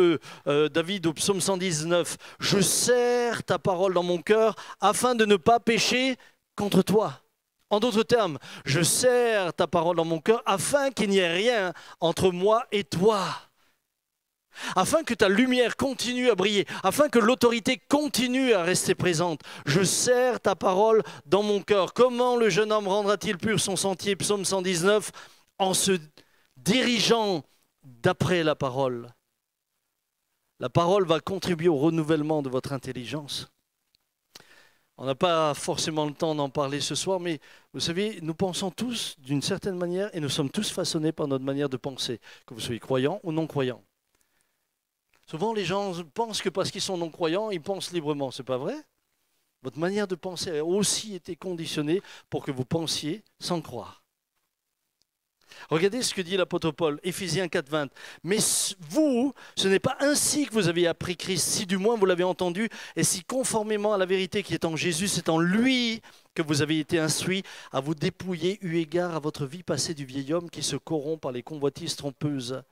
David au psaume 119. Je serre ta parole dans mon cœur afin de ne pas pécher contre toi. En d'autres termes, je serre ta parole dans mon cœur afin qu'il n'y ait rien entre moi et toi. Afin que ta lumière continue à briller, afin que l'autorité continue à rester présente. Je serre ta parole dans mon cœur. Comment le jeune homme rendra-t-il pur son sentier, psaume 119, en se dirigeant d'après la parole. La parole va contribuer au renouvellement de votre intelligence. On n'a pas forcément le temps d'en parler ce soir, mais vous savez, nous pensons tous d'une certaine manière et nous sommes tous façonnés par notre manière de penser, que vous soyez croyant ou non-croyant. Souvent, les gens pensent que parce qu'ils sont non-croyants, ils pensent librement. Ce n'est pas vrai. Votre manière de penser a aussi été conditionnée pour que vous pensiez sans croire. Regardez ce que dit l'apôtre Paul, Éphésiens 4, 20. Mais vous, ce n'est pas ainsi que vous avez appris Christ, si du moins vous l'avez entendu, et si conformément à la vérité qui est en Jésus, c'est en lui que vous avez été instruits à vous dépouiller eu égard à votre vie passée du vieil homme qui se corrompt par les convoitises trompeuses,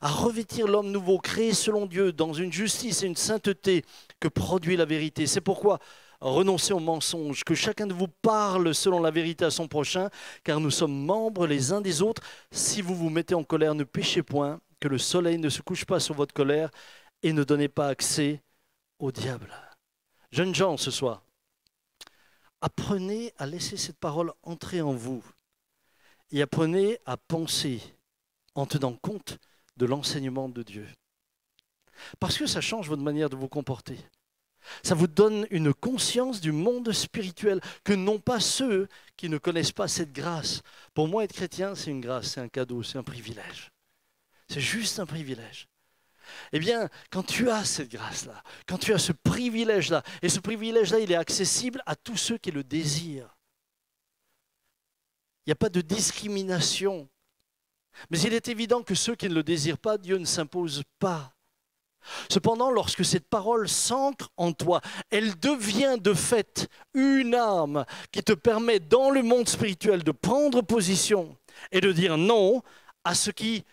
à revêtir l'homme nouveau, créé selon Dieu, dans une justice et une sainteté que produit la vérité. C'est pourquoi renoncez au mensonge, que chacun de vous parle selon la vérité à son prochain, car nous sommes membres les uns des autres. Si vous vous mettez en colère, ne péchez point, que le soleil ne se couche pas sur votre colère et ne donnez pas accès au diable. Jeunes gens ce soir, apprenez à laisser cette parole entrer en vous et apprenez à penser en tenant compte de l'enseignement de Dieu. Parce que ça change votre manière de vous comporter. Ça vous donne une conscience du monde spirituel que n'ont pas ceux qui ne connaissent pas cette grâce. Pour moi, être chrétien, c'est une grâce, c'est un cadeau, c'est un privilège. C'est juste un privilège. Eh bien, quand tu as cette grâce-là, quand tu as ce privilège-là, et ce privilège-là, il est accessible à tous ceux qui le désirent. Il n'y a pas de discrimination. Mais il est évident que ceux qui ne le désirent pas, Dieu ne s'impose pas. Cependant, lorsque cette parole s'ancre en toi, elle devient de fait une arme qui te permet dans le monde spirituel de prendre position et de dire non à ce qui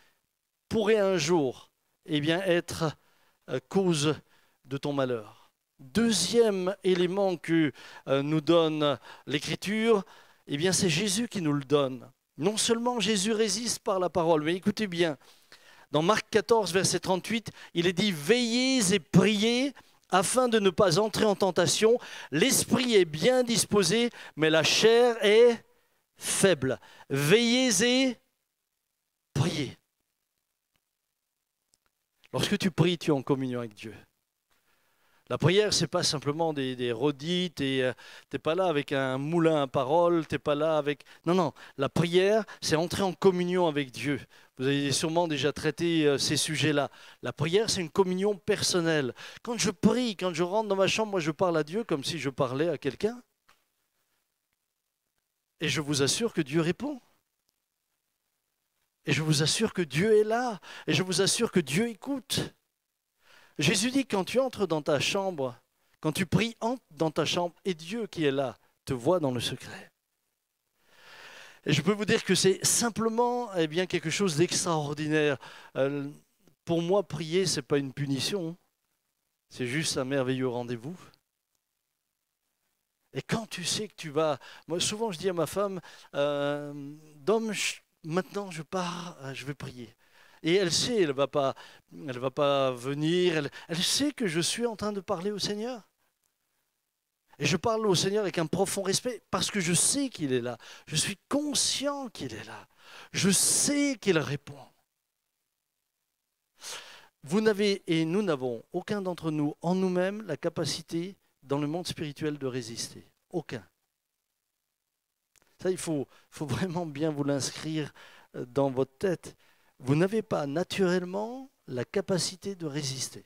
pourrait un jour être cause de ton malheur. Deuxième élément que nous donne l'Écriture, c'est Jésus qui nous le donne. Non seulement Jésus résiste par la parole, mais écoutez bien, dans Marc 14, verset 38, il est dit « Veillez et priez afin de ne pas entrer en tentation. L'esprit est bien disposé, mais la chair est faible. Veillez et priez. » Lorsque tu pries, tu es en communion avec Dieu. La prière, ce n'est pas simplement des redites, tu n'es pas là avec un moulin à paroles, tu n'es pas là avec... Non, la prière, c'est entrer en communion avec Dieu. Vous avez sûrement déjà traité ces sujets-là. La prière, c'est une communion personnelle. Quand je prie, quand je rentre dans ma chambre, moi je parle à Dieu comme si je parlais à quelqu'un. Et je vous assure que Dieu répond. Et je vous assure que Dieu est là. Et je vous assure que Dieu écoute. Jésus dit, quand tu entres dans ta chambre, quand tu pries, entre dans ta chambre, et Dieu qui est là te voit dans le secret. Et je peux vous dire que c'est simplement quelque chose d'extraordinaire. Pour moi, prier, ce n'est pas une punition, c'est juste un merveilleux rendez-vous. Et quand tu sais que tu vas... Moi, souvent, je dis à ma femme, Dom, maintenant je pars, je vais prier. Et elle sait, elle va pas venir, elle sait que je suis en train de parler au Seigneur. Et je parle au Seigneur avec un profond respect parce que je sais qu'il est là. Je suis conscient qu'il est là. Je sais qu'il répond. Vous n'avez et nous n'avons, aucun d'entre nous, en nous-mêmes, la capacité dans le monde spirituel de résister. Aucun. Ça, il faut vraiment bien vous l'inscrire dans votre tête. Vous n'avez pas naturellement la capacité de résister.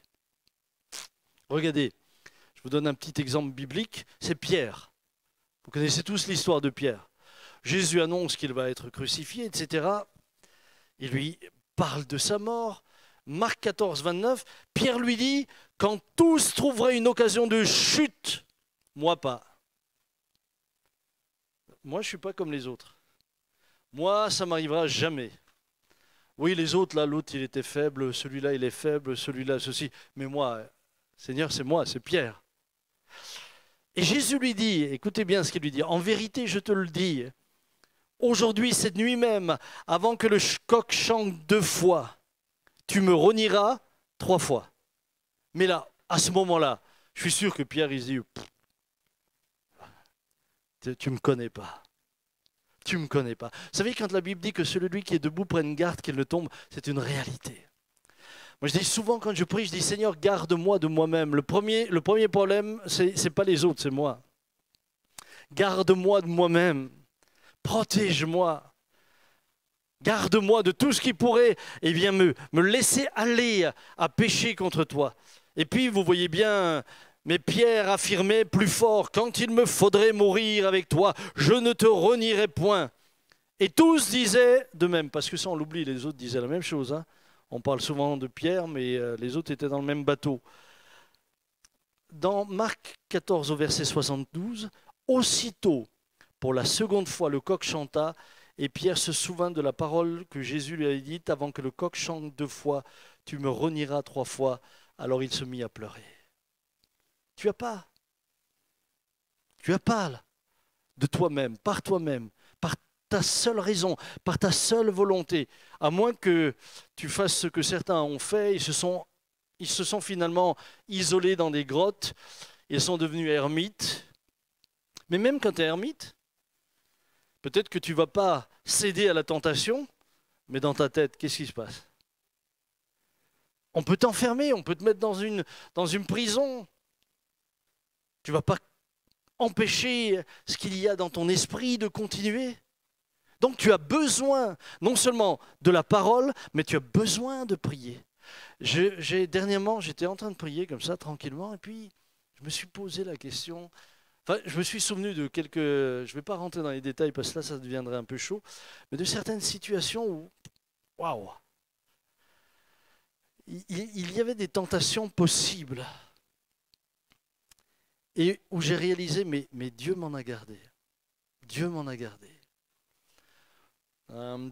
Regardez, je vous donne un petit exemple biblique, c'est Pierre. Vous connaissez tous l'histoire de Pierre. Jésus annonce qu'il va être crucifié, etc. Il lui parle de sa mort. Marc 14, 29, Pierre lui dit, quand tous trouveraient une occasion de chute, moi pas. Moi, je ne suis pas comme les autres. Moi, ça ne m'arrivera jamais. Oui, les autres, là, l'autre, il était faible, celui-là, il est faible, celui-là, ceci. Mais moi, Seigneur, c'est moi, c'est Pierre. Et Jésus lui dit, écoutez bien ce qu'il lui dit, en vérité, je te le dis, aujourd'hui, cette nuit même, avant que le coq chante 2 fois, tu me renieras 3 fois. Mais là, à ce moment-là, je suis sûr que Pierre, il se dit, tu ne me connais pas. Tu ne me connais pas. Vous savez, quand la Bible dit que celui qui est debout prenne garde qu'il ne tombe, c'est une réalité. Moi, je dis souvent quand je prie, je dis Seigneur, garde-moi de moi-même. Le premier problème, c'est pas les autres, c'est moi. Garde-moi de moi-même. Protège-moi. Garde-moi de tout ce qui pourrait me laisser aller à pécher contre toi. Et puis, vous voyez bien... Mais Pierre affirmait plus fort, quand il me faudrait mourir avec toi, je ne te renierai point. Et tous disaient de même, parce que ça on l'oublie, les autres disaient la même chose. Hein. On parle souvent de Pierre, mais les autres étaient dans le même bateau. Dans Marc 14 au verset 72, aussitôt, pour la seconde fois, le coq chanta, et Pierre se souvint de la parole que Jésus lui avait dite, avant que le coq chante 2 fois, tu me renieras 3 fois. Alors il se mit à pleurer. Tu n'as pas là, de toi-même, par ta seule raison, par ta seule volonté, à moins que tu fasses ce que certains ont fait, ils se sont finalement isolés dans des grottes, ils sont devenus ermites, Mais même quand tu es ermite, peut-être que tu ne vas pas céder à la tentation, mais dans ta tête, qu'est-ce qui se passe? On peut t'enfermer, on peut te mettre dans une prison. Tu ne vas pas empêcher ce qu'il y a dans ton esprit de continuer. Donc tu as besoin non seulement de la parole, mais tu as besoin de prier. Dernièrement, j'étais en train de prier comme ça, tranquillement, et puis je me suis posé la question, enfin je me suis souvenu de quelques, je ne vais pas rentrer dans les détails parce que là ça deviendrait un peu chaud, mais de certaines situations où, waouh, il y avait des tentations possibles. Et où j'ai réalisé, mais Dieu m'en a gardé. Dieu m'en a gardé.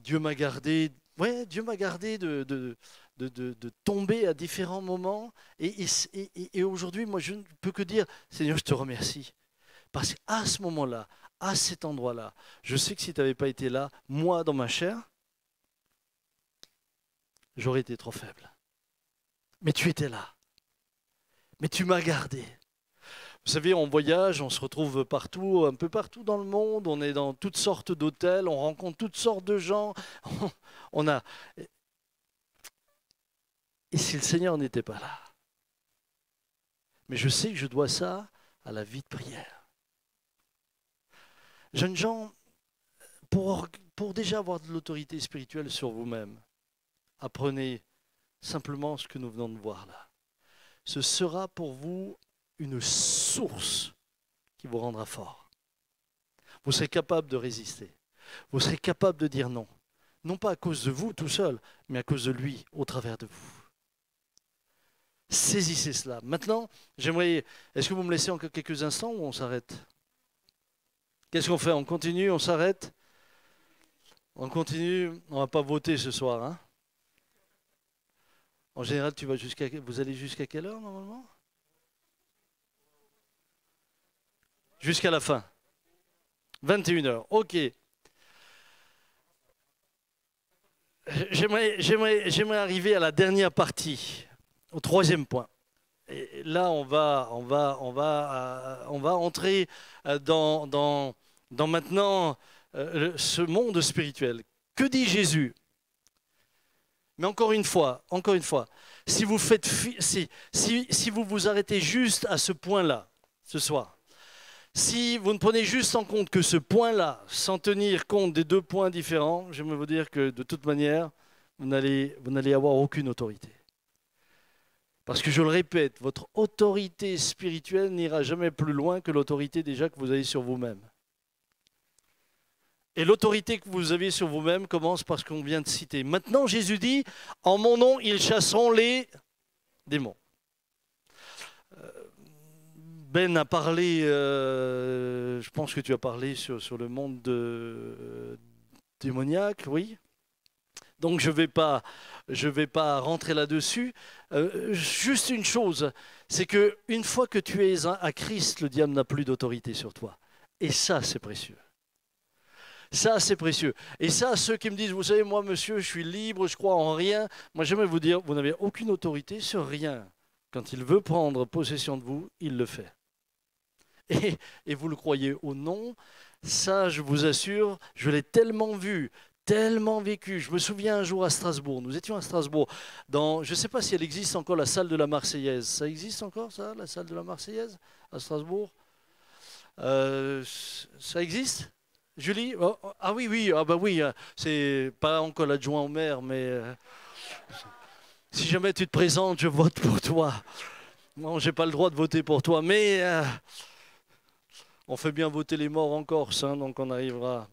Dieu m'a gardé, ouais, Dieu m'a gardé de tomber à différents moments. Et aujourd'hui, moi, je ne peux que dire, Seigneur, je te remercie. Parce qu'à ce moment-là, à cet endroit-là, je sais que si tu n'avais pas été là, moi, dans ma chair, j'aurais été trop faible. Mais tu étais là. Mais tu m'as gardé. Vous savez, on voyage, on se retrouve partout, un peu partout dans le monde, on est dans toutes sortes d'hôtels, on rencontre toutes sortes de gens. Et si le Seigneur n'était pas là? Mais je sais que je dois ça à la vie de prière. Jeunes gens, pour déjà avoir de l'autorité spirituelle sur vous-même, apprenez simplement ce que nous venons de voir là. Ce sera pour vous une source qui vous rendra fort. Vous serez capable de résister. Vous serez capable de dire non. Non pas à cause de vous tout seul, mais à cause de lui au travers de vous. Saisissez cela. Maintenant, est-ce que vous me laissez encore quelques instants ou on s'arrête? Qu'est-ce qu'on fait? On continue, on s'arrête? On continue, on ne va pas voter ce soir. Hein? En général, vous allez jusqu'à quelle heure normalement? Jusqu'à la fin. 21h. Ok. J'aimerais arriver à la dernière partie, au troisième point. Et là, on va entrer dans maintenant ce monde spirituel. Que dit Jésus? Mais encore une fois, si vous vous arrêtez juste à ce point-là, ce soir, si vous ne prenez juste en compte que ce point-là, sans tenir compte des deux points différents, j'aimerais vous dire que de toute manière, vous n'allez avoir aucune autorité. Parce que je le répète, votre autorité spirituelle n'ira jamais plus loin que l'autorité déjà que vous avez sur vous-même. Et l'autorité que vous avez sur vous-même commence par ce qu'on vient de citer. Maintenant, Jésus dit, en mon nom, ils chasseront les démons. Ben a parlé, je pense que tu as parlé sur le monde démoniaque, oui. Donc je vais pas rentrer là-dessus. Juste une chose, c'est que une fois que tu es à Christ, le diable n'a plus d'autorité sur toi. Et ça, c'est précieux. Ça, c'est précieux. Et ça, ceux qui me disent, vous savez, moi, monsieur, je suis libre, je crois en rien. Moi, j'aimerais vous dire, vous n'avez aucune autorité sur rien. Quand il veut prendre possession de vous, il le fait. Et vous le croyez ou non, ça, je vous assure, je l'ai tellement vu, tellement vécu. Je me souviens un jour à Strasbourg, nous étions à Strasbourg, je ne sais pas si elle existe encore, la salle de la Marseillaise. Ça existe encore, ça, la salle de la Marseillaise, à Strasbourg? Ça existe, Julie? Ah oui, ah bah oui, c'est pas encore l'adjoint au maire, mais si jamais tu te présentes, je vote pour toi. Non, j'ai pas le droit de voter pour toi, mais on fait bien voter les morts en Corse, hein, donc on arrivera.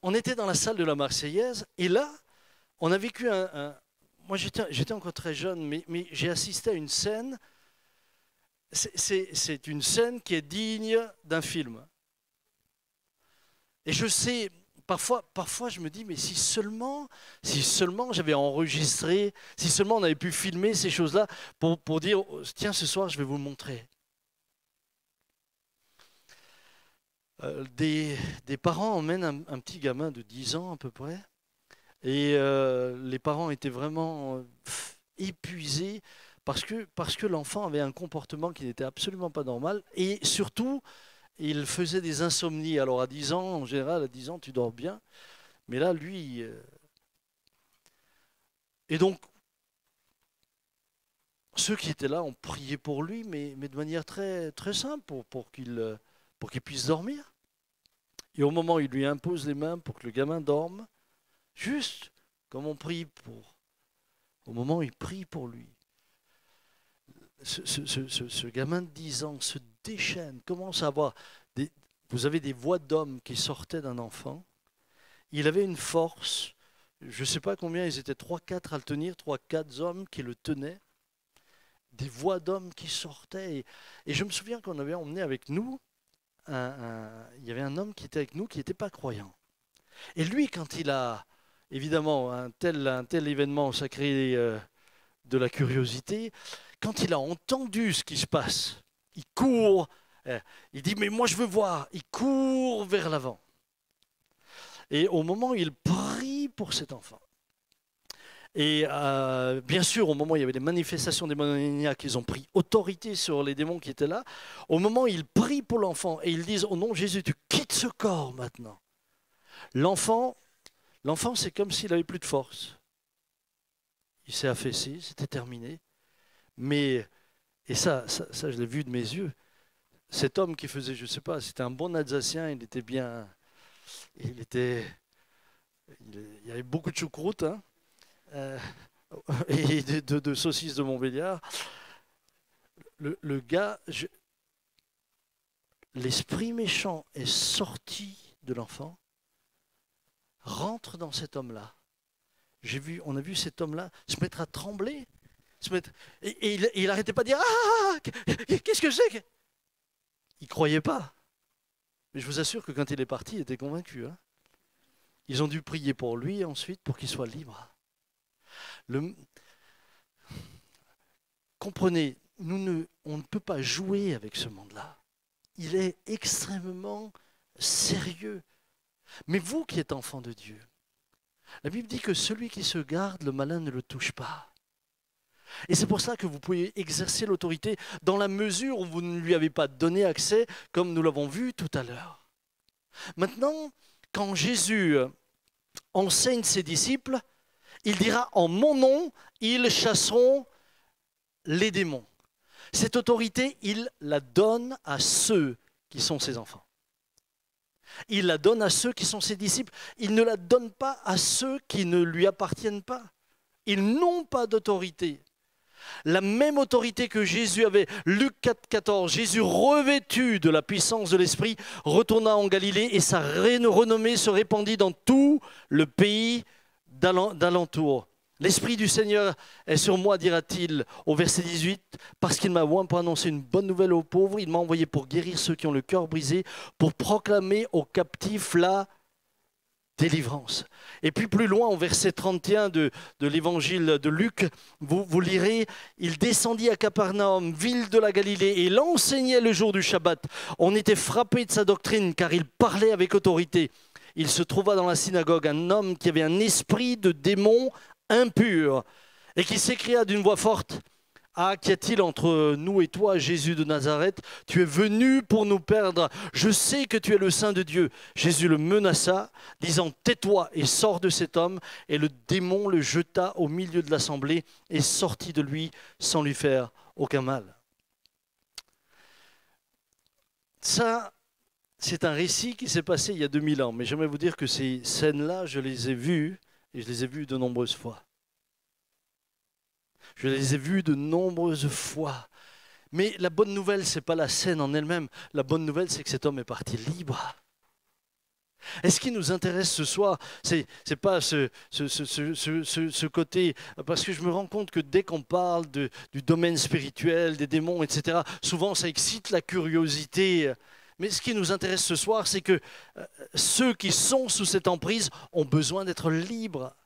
On était dans la salle de la Marseillaise, et là, on a vécu moi, j'étais encore très jeune, mais j'ai assisté à une scène. C'est une scène qui est digne d'un film. Et je sais, parfois je me dis, mais si seulement j'avais enregistré, si seulement on avait pu filmer ces choses-là pour dire, tiens, ce soir, je vais vous le montrer. Des parents emmènent un petit gamin de 10 ans à peu près, et les parents étaient vraiment épuisés parce que l'enfant avait un comportement qui n'était absolument pas normal. Et surtout, il faisait des insomnies. Alors à 10 ans, en général, à 10 ans, tu dors bien. Mais là, lui... Et donc, ceux qui étaient là ont prié pour lui, mais de manière très, très simple, pour qu'il puisse dormir. Et au moment où il lui impose les mains pour que le gamin dorme, juste comme on prie au moment où il prie pour lui, ce gamin de 10 ans se déchaîne, commence à avoir vous avez des voix d'hommes qui sortaient d'un enfant. Il avait une force, je ne sais pas combien, ils étaient 3-4 à le tenir, 3-4 hommes qui le tenaient. Des voix d'hommes qui sortaient. Et je me souviens qu'on avait emmené avec nous, il y avait un homme qui était avec nous qui n'était pas croyant. Et lui, quand il a, évidemment, un tel événement, ça crée de la curiosité, quand il a entendu ce qui se passe, il court, il dit « mais moi je veux voir », il court vers l'avant. Et au moment où il prie pour cet enfant, et bien sûr, au moment où il y avait des manifestations démoniaques, ils ont pris autorité sur les démons qui étaient là. Au moment où ils prient pour l'enfant et ils disent « au nom de Jésus, tu quittes ce corps maintenant », l'enfant, c'est comme s'il n'avait plus de force. Il s'est affaissé, c'était terminé. Mais, et ça, je l'ai vu de mes yeux, cet homme qui faisait, je ne sais pas, c'était un bon Alsacien, il était bien, il y avait beaucoup de choucroute, hein, et de saucisses de Montbéliard. Le gars, l'esprit méchant est sorti de l'enfant, rentre dans cet homme-là. On a vu cet homme-là se mettre à trembler, et il n'arrêtait pas de dire « Ah, qu'est-ce que c'est ?» Il ne croyait pas. Mais je vous assure que quand il est parti, il était convaincu. Hein. Ils ont dû prier pour lui ensuite pour qu'il soit libre. Comprenez, on ne peut pas jouer avec ce monde-là. Il est extrêmement sérieux. Mais vous qui êtes enfant de Dieu, la Bible dit que celui qui se garde, le malin ne le touche pas. Et c'est pour ça que vous pouvez exercer l'autorité dans la mesure où vous ne lui avez pas donné accès, comme nous l'avons vu tout à l'heure. Maintenant, quand Jésus enseigne ses disciples, il dira « en mon nom, ils chasseront les démons ». Cette autorité, il la donne à ceux qui sont ses enfants. Il la donne à ceux qui sont ses disciples. Il ne la donne pas à ceux qui ne lui appartiennent pas. Ils n'ont pas d'autorité. La même autorité que Jésus avait, Luc 4,14, Jésus revêtu de la puissance de l'Esprit, retourna en Galilée et sa renommée se répandit dans tout le pays d'alentour. L'Esprit du Seigneur est sur moi, dira-t-il au verset 18, parce qu'il m'a oint pour annoncer une bonne nouvelle aux pauvres, il m'a envoyé pour guérir ceux qui ont le cœur brisé, pour proclamer aux captifs la délivrance. Et puis plus loin, au verset 31 de l'évangile de Luc, vous lirez, il descendit à Capernaum, ville de la Galilée, et il enseignait le jour du Shabbat. On était frappé de sa doctrine, car il parlait avec autorité. Il se trouva dans la synagogue un homme qui avait un esprit de démon impur, et qui s'écria d'une voix forte, « Ah, qu'y a-t-il entre nous et toi, Jésus de Nazareth? Tu es venu pour nous perdre. Je sais que tu es le Saint de Dieu. » Jésus le menaça, disant, « Tais-toi et sors de cet homme. » Et le démon le jeta au milieu de l'assemblée et sortit de lui sans lui faire aucun mal. Ça, c'est un récit qui s'est passé il y a 2000 ans. Mais j'aimerais vous dire que ces scènes-là, je les ai vues, et je les ai vues de nombreuses fois. Je les ai vus de nombreuses fois. Mais la bonne nouvelle, ce n'est pas la scène en elle-même. La bonne nouvelle, c'est que cet homme est parti libre. Et ce qui nous intéresse ce soir, c'est pas ce côté, parce que je me rends compte que dès qu'on parle du domaine spirituel, des démons, etc., souvent ça excite la curiosité. Mais ce qui nous intéresse ce soir, c'est que ceux qui sont sous cette emprise ont besoin d'être libres.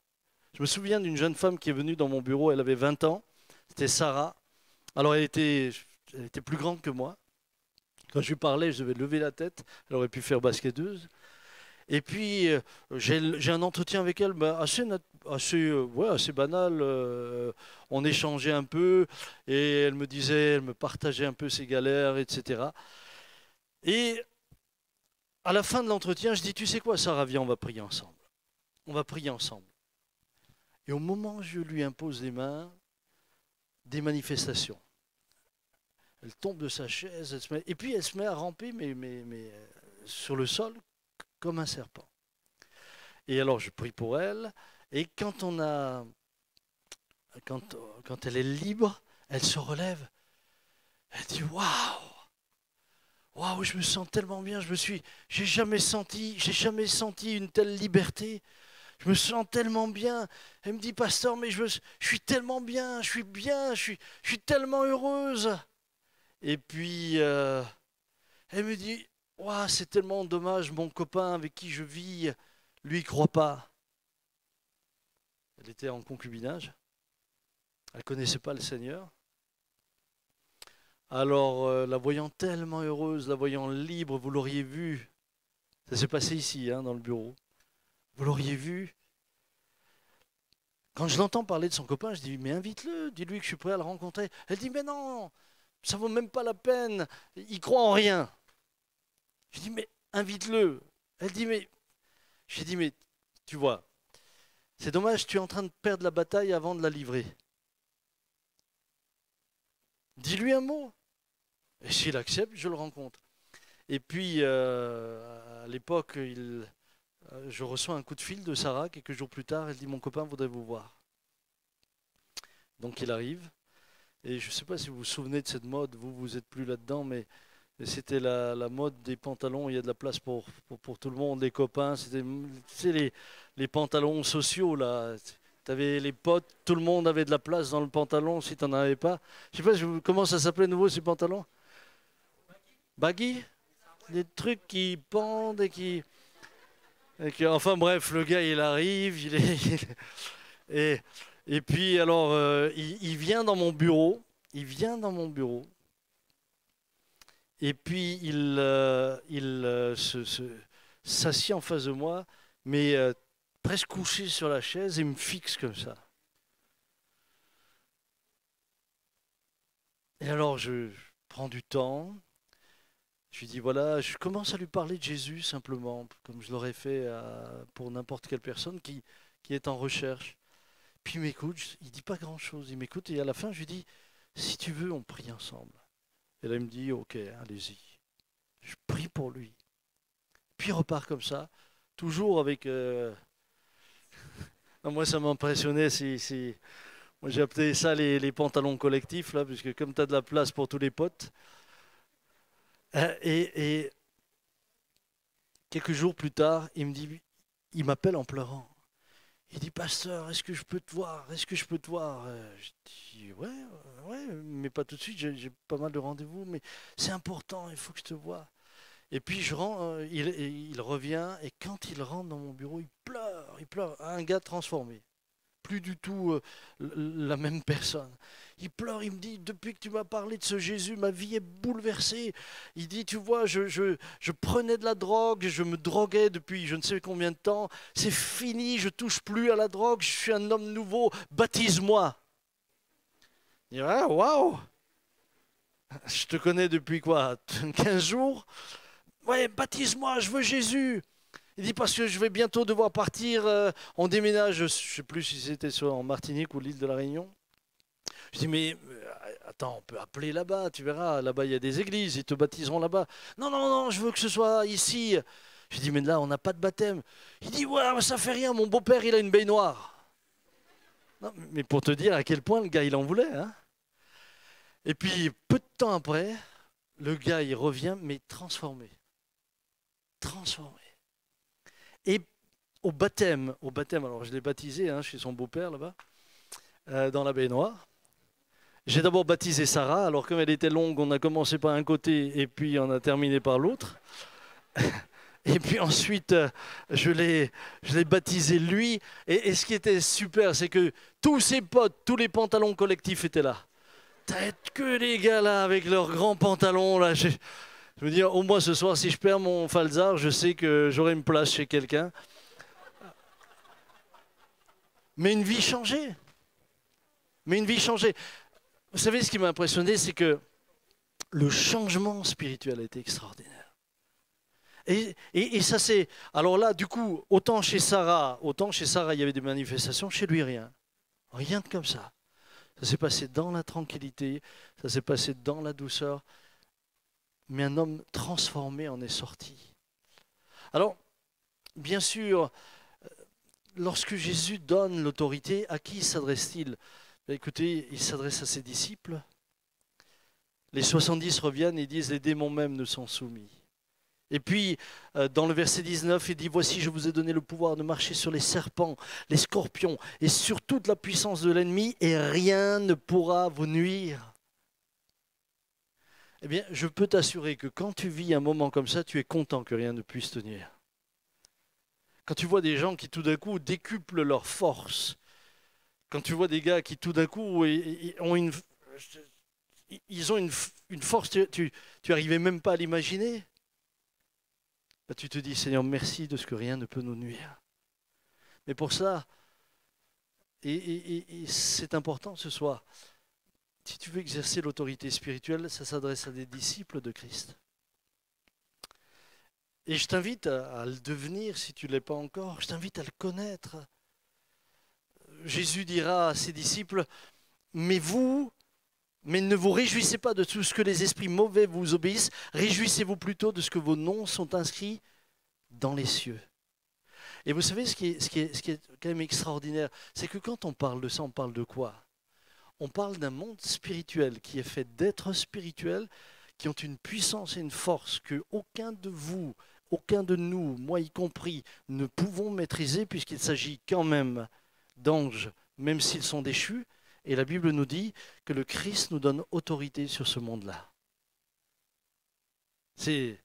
Je me souviens d'une jeune femme qui est venue dans mon bureau, elle avait 20 ans, c'était Sarah. Alors elle était plus grande que moi. Quand je lui parlais, je devais lever la tête, elle aurait pu faire basketteuse. Et puis, j'ai un entretien avec elle assez banal. On échangeait un peu et elle me partageait un peu ses galères, etc. Et à la fin de l'entretien, je dis, tu sais quoi, Sarah, viens, on va prier ensemble. On va prier ensemble. Et au moment où je lui impose les mains, des manifestations. Elle tombe de sa chaise, et puis elle se met à ramper mais sur le sol comme un serpent. Et alors je prie pour elle, et quand elle est libre, elle se relève, elle dit waouh, waouh, je me sens tellement bien, j'ai jamais senti une telle liberté. Je me sens tellement bien. Elle me dit, pasteur, mais je suis tellement bien, je suis tellement heureuse. Et puis, elle me dit, ouah, c'est tellement dommage, mon copain avec qui je vis, lui, il ne croit pas. Elle était en concubinage. Elle ne connaissait pas le Seigneur. Alors, la voyant tellement heureuse, la voyant libre, vous l'auriez vu. Ça s'est passé ici, dans le bureau. Vous l'auriez vu. Quand je l'entends parler de son copain, je dis, mais invite-le, dis-lui que je suis prêt à le rencontrer. Elle dit, mais non, ça ne vaut même pas la peine, il croit en rien. Je dis, mais invite-le. Elle dit, mais... J'ai dit, mais tu vois, c'est dommage, tu es en train de perdre la bataille avant de la livrer. Dis-lui un mot. Et s'il accepte, je le rencontre. Et puis, à l'époque, je reçois un coup de fil de Sarah, quelques jours plus tard, elle dit, mon copain voudrait vous voir. Donc il arrive, et je ne sais pas si vous vous souvenez de cette mode, vous n'êtes plus là-dedans, mais c'était la mode des pantalons, il y a de la place pour tout le monde, les copains, c'était les pantalons sociaux, là. Tu avais les potes, tout le monde avait de la place dans le pantalon, si tu n'en avais pas. Je ne sais pas comment ça s'appelait nouveau ces pantalons. Baggy. Des trucs qui pendent enfin bref, le gars il arrive, et puis alors il vient dans mon bureau, et puis il s'assied en face de moi, mais presque couché sur la chaise et me fixe comme ça. Et alors je prends du temps. Je lui dis, voilà, je commence à lui parler de Jésus simplement, comme je l'aurais fait pour n'importe quelle personne qui est en recherche. Puis il m'écoute, il ne dit pas grand-chose, il m'écoute et à la fin je lui dis, si tu veux, on prie ensemble. Et là il me dit, ok, allez-y. Je prie pour lui. Puis il repart comme ça, toujours avec... Non, moi ça m'impressionnait, moi j'ai appelé ça les pantalons collectifs, là, puisque comme tu as de la place pour tous les potes, et quelques jours plus tard, il m'appelle en pleurant. Il dit, pasteur, est-ce que je peux te voir? Est-ce que je peux te voir? Je dis, ouais, mais pas tout de suite, j'ai pas mal de rendez-vous, mais c'est important, il faut que je te voie. Et puis il revient, et quand il rentre dans mon bureau, il pleure, un gars transformé. Plus du tout la même personne. Il pleure, il me dit, depuis que tu m'as parlé de ce Jésus, ma vie est bouleversée. Il dit, tu vois, je prenais de la drogue, je me droguais depuis je ne sais combien de temps. C'est fini, je touche plus à la drogue, je suis un homme nouveau, baptise-moi. Il dit, ah, waouh, je te connais depuis quoi, 15 jours? Ouais, baptise-moi, je veux Jésus. Il dit, parce que je vais bientôt devoir partir, on déménage, je ne sais plus si c'était en Martinique ou l'île de la Réunion. Je dis, mais attends, on peut appeler là-bas, tu verras, là-bas il y a des églises, ils te baptiseront là-bas. Non, je veux que ce soit ici. Je dis, mais là on n'a pas de baptême. Il dit, ouais, ça fait rien, mon beau-père il a une baignoire. Non, mais pour te dire à quel point le gars il en voulait. Hein. Et puis peu de temps après, le gars il revient, mais transformé. Et au baptême, alors je l'ai baptisé chez son beau-père là-bas, dans la baignoire. J'ai d'abord baptisé Sarah, alors comme elle était longue, on a commencé par un côté et puis on a terminé par l'autre. Et puis ensuite, je l'ai baptisé lui. Et ce qui était super, c'est que tous ses potes, tous les pantalons collectifs étaient là. T'as que les gars là avec leurs grands pantalons là. Je me dis, au moins ce soir, si je perds mon falzar, je sais que j'aurai une place chez quelqu'un. Mais une vie changée. Mais une vie changée. Vous savez, ce qui m'a impressionné, c'est que le changement spirituel a été extraordinaire. Et ça c'est... Alors là, du coup, autant chez Sarah, il y avait des manifestations, chez lui, rien. Rien de comme ça. Ça s'est passé dans la tranquillité, ça s'est passé dans la douceur. Mais un homme transformé en est sorti. Alors, bien sûr, lorsque Jésus donne l'autorité, à qui s'adresse-t-il? Écoutez, il s'adresse à ses disciples. Les 70 reviennent et disent, les démons même ne sont soumis. Et puis, dans le verset 19, il dit, voici, je vous ai donné le pouvoir de marcher sur les serpents, les scorpions et sur toute la puissance de l'ennemi, et rien ne pourra vous nuire. Eh bien, je peux t'assurer que quand tu vis un moment comme ça, tu es content que rien ne puisse te nuire. Quand tu vois des gens qui tout d'un coup décuplent leur force, quand tu vois des gars qui tout d'un coup ont une force, tu n'arrivais même pas à l'imaginer, bah, tu te dis, Seigneur, merci de ce que rien ne peut nous nuire. Mais pour ça, et c'est important ce soir, si tu veux exercer l'autorité spirituelle, ça s'adresse à des disciples de Christ. Et je t'invite à le devenir si tu ne l'es pas encore, je t'invite à le connaître. Jésus dira à ses disciples, mais ne vous réjouissez pas de tout ce que les esprits mauvais vous obéissent, réjouissez-vous plutôt de ce que vos noms sont inscrits dans les cieux. Et vous savez ce qui est quand même extraordinaire, c'est que quand on parle de ça, on parle de quoi? On parle d'un monde spirituel qui est fait d'êtres spirituels qui ont une puissance et une force que aucun de vous, aucun de nous, moi y compris, ne pouvons maîtriser puisqu'il s'agit quand même d'anges, même s'ils sont déchus. Et la Bible nous dit que le Christ nous donne autorité sur ce monde-là. Je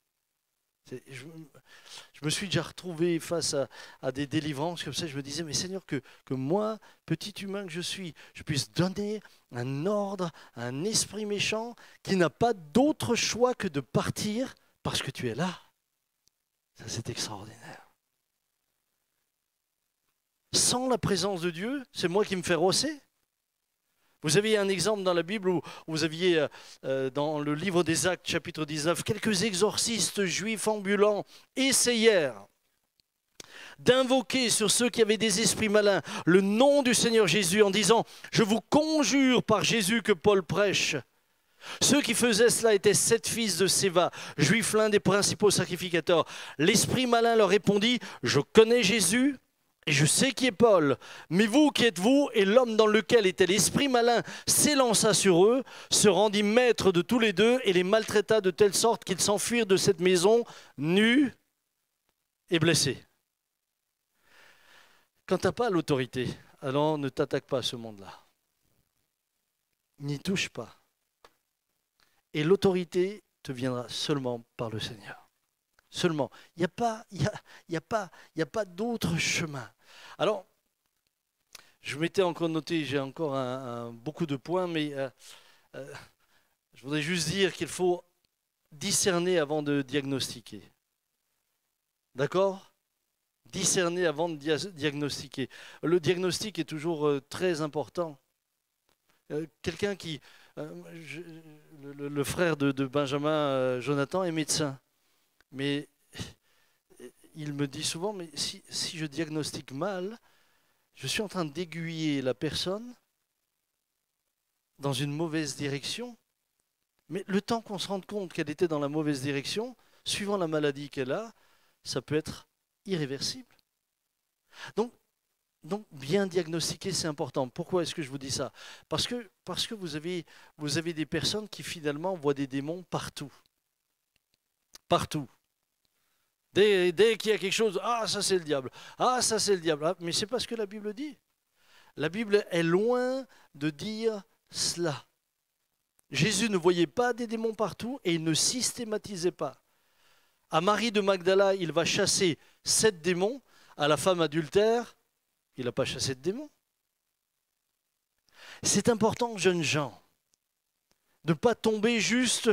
me suis déjà retrouvé face à des délivrances comme ça. Je me disais, mais Seigneur, que moi, petit humain que je suis, je puisse donner un ordre à un esprit méchant qui n'a pas d'autre choix que de partir parce que tu es là. Ça, c'est extraordinaire. Sans la présence de Dieu, c'est moi qui me fais rosser. Vous aviez un exemple dans la Bible où vous aviez, dans le livre des Actes, chapitre 19, quelques exorcistes juifs ambulants essayèrent d'invoquer sur ceux qui avaient des esprits malins le nom du Seigneur Jésus en disant « Je vous conjure par Jésus que Paul prêche ». Ceux qui faisaient cela étaient 7 fils de Séva, juifs l'un des principaux sacrificateurs. L'esprit malin leur répondit « Je connais Jésus ». Et je sais qui est Paul, mais vous, qui êtes-vous? Et l'homme dans lequel était l'esprit malin s'élança sur eux, se rendit maître de tous les deux et les maltraita de telle sorte qu'ils s'enfuirent de cette maison nus et blessés. Quand tu n'as pas l'autorité, alors ne t'attaque pas à ce monde-là. N'y touche pas. Et l'autorité te viendra seulement par le Seigneur. Seulement, il n'y a pas d'autre chemin. Alors, je m'étais encore noté, j'ai encore beaucoup de points, mais je voudrais juste dire qu'il faut discerner avant de diagnostiquer. D'accord? Discerner avant de diagnostiquer. Le diagnostic est toujours très important. Quelqu'un qui... le frère de Benjamin, Jonathan, est médecin. Mais il me dit souvent, mais si je diagnostique mal, je suis en train d'aiguiller la personne dans une mauvaise direction. Mais le temps qu'on se rende compte qu'elle était dans la mauvaise direction, suivant la maladie qu'elle a, ça peut être irréversible. Donc bien diagnostiquer, c'est important. Pourquoi est-ce que je vous dis ça? Parce que vous avez des personnes qui finalement voient des démons partout. Partout. Dès qu'il y a quelque chose, ah ça c'est le diable, ah ça c'est le diable. Ah, mais c'est pas ce que la Bible dit. La Bible est loin de dire cela. Jésus ne voyait pas des démons partout et il ne systématisait pas. À Marie de Magdala, il va chasser 7 démons. À la femme adultère, il n'a pas chassé de démons. C'est important, jeunes gens, de ne pas tomber juste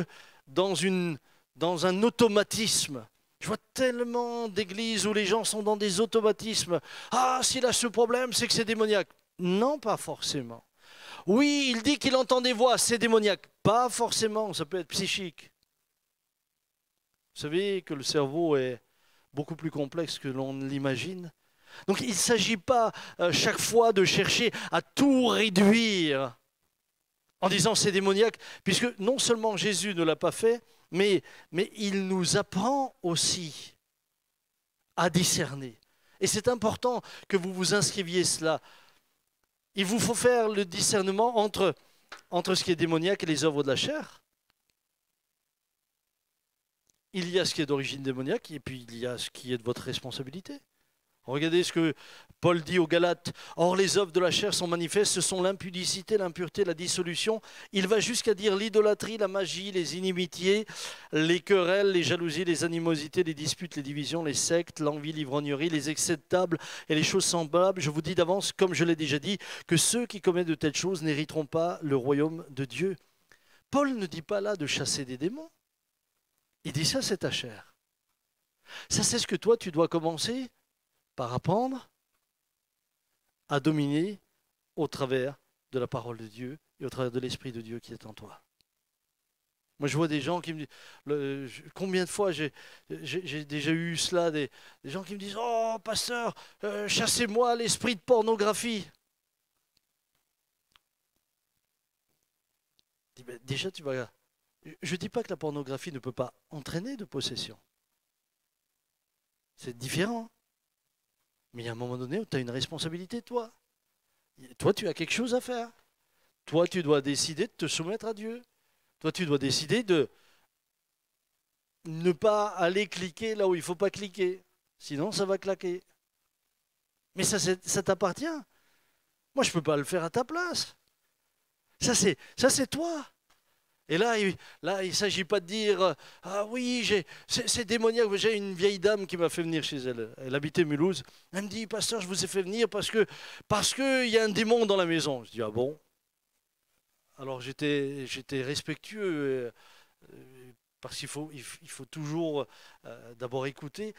dans une dans un automatisme. Je vois tellement d'églises où les gens sont dans des automatismes. Ah, s'il a ce problème, c'est que c'est démoniaque. Non, pas forcément. Oui, il dit qu'il entend des voix, c'est démoniaque. Pas forcément, ça peut être psychique. Vous savez que le cerveau est beaucoup plus complexe que l'on l'imagine. Donc il ne s'agit pas chaque fois de chercher à tout réduire en disant c'est démoniaque, puisque non seulement Jésus ne l'a pas fait, mais il nous apprend aussi à discerner. Et c'est important que vous vous inscriviez cela. Il vous faut faire le discernement entre ce qui est démoniaque et les œuvres de la chair. Il y a ce qui est d'origine démoniaque et puis il y a ce qui est de votre responsabilité. Regardez ce que Paul dit aux Galates. Or, les œuvres de la chair sont manifestes, ce sont l'impudicité, l'impureté, la dissolution. Il va jusqu'à dire l'idolâtrie, la magie, les inimitiés, les querelles, les jalousies, les animosités, les disputes, les divisions, les sectes, l'envie, l'ivrognerie, les excès de table et les choses semblables. Je vous dis d'avance, comme je l'ai déjà dit, que ceux qui commettent de telles choses n'hériteront pas le royaume de Dieu. Paul ne dit pas là de chasser des démons. Il dit ça, c'est ta chair. Ça, c'est ce que toi, tu dois commencer par apprendre à dominer au travers de la parole de Dieu et au travers de l'Esprit de Dieu qui est en toi. Moi, je vois des gens qui me disent, combien de fois j'ai déjà eu cela, des gens qui me disent, oh, pasteur, chassez-moi l'esprit de pornographie. Je dis, ben, déjà, tu vas... Je ne dis pas que la pornographie ne peut pas entraîner de possession. C'est différent. Mais il y a un moment donné où tu as une responsabilité, toi. Toi, tu as quelque chose à faire. Toi, tu dois décider de te soumettre à Dieu. Toi, tu dois décider de ne pas aller cliquer là où il ne faut pas cliquer. Sinon, ça va claquer. Mais ça t'appartient. Moi, je ne peux pas le faire à ta place. Ça, c'est toi. Et là, il ne s'agit pas de dire « Ah oui, c'est démoniaque, j'ai une vieille dame qui m'a fait venir chez elle. Elle habitait Mulhouse. Elle me dit « Pasteur, je vous ai fait venir parce que y a un démon dans la maison. » Je dis « Ah bon ?» Alors j'étais respectueux parce qu'il faut toujours d'abord écouter.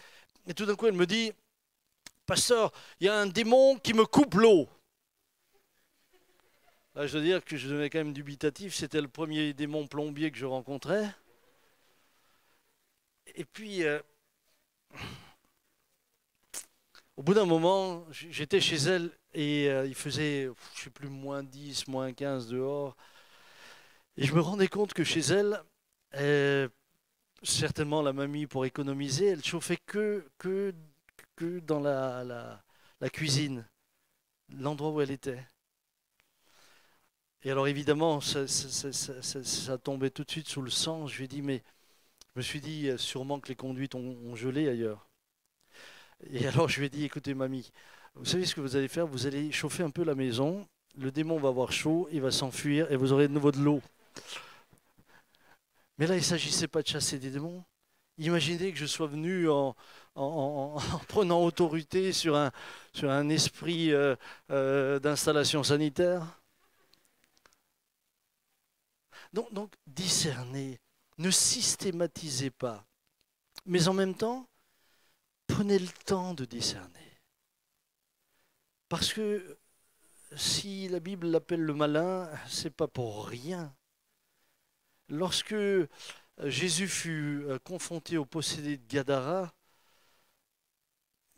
Et tout d'un coup, elle me dit « Pasteur, il y a un démon qui me coupe l'eau. » Là, je dois dire que je devenais quand même dubitatif. C'était le premier démon plombier que je rencontrais. Et puis, au bout d'un moment, j'étais chez elle et il faisait, je ne sais plus, moins 10, moins 15 dehors. Et je me rendais compte que chez elle, certainement la mamie pour économiser, elle chauffait que dans la cuisine, l'endroit où elle était. Et alors évidemment, ça tombait tout de suite sous le sang. Je lui ai dit, mais je me suis dit sûrement que les conduites ont gelé ailleurs. Et alors je lui ai dit, écoutez mamie, vous savez ce que vous allez faire? Vous allez chauffer un peu la maison, le démon va avoir chaud, il va s'enfuir et vous aurez de nouveau de l'eau. Mais là, il ne s'agissait pas de chasser des démons. Imaginez que je sois venu en prenant autorité sur un esprit d'installation sanitaire. Donc, discernez, ne systématisez pas, mais en même temps, prenez le temps de discerner. Parce que si la Bible l'appelle le malin, c'est pas pour rien. Lorsque Jésus fut confronté au possédé de Gadara,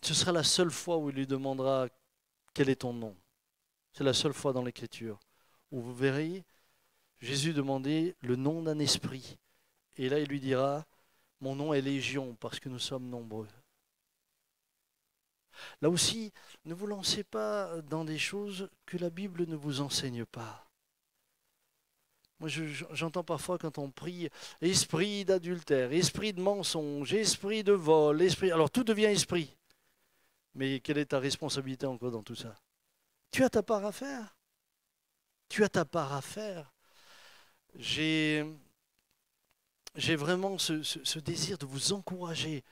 ce sera la seule fois où il lui demandera quel est ton nom. C'est la seule fois dans l'Écriture où vous verrez Jésus demander le nom d'un esprit. Et là, il lui dira, mon nom est Légion, parce que nous sommes nombreux. Là aussi, ne vous lancez pas dans des choses que la Bible ne vous enseigne pas. Moi, j'entends parfois quand on prie, esprit d'adultère, esprit de mensonge, esprit de vol, esprit... Alors, tout devient esprit. Mais quelle est ta responsabilité encore dans tout ça? Tu as ta part à faire. Tu as ta part à faire. J'ai vraiment ce désir de vous encourager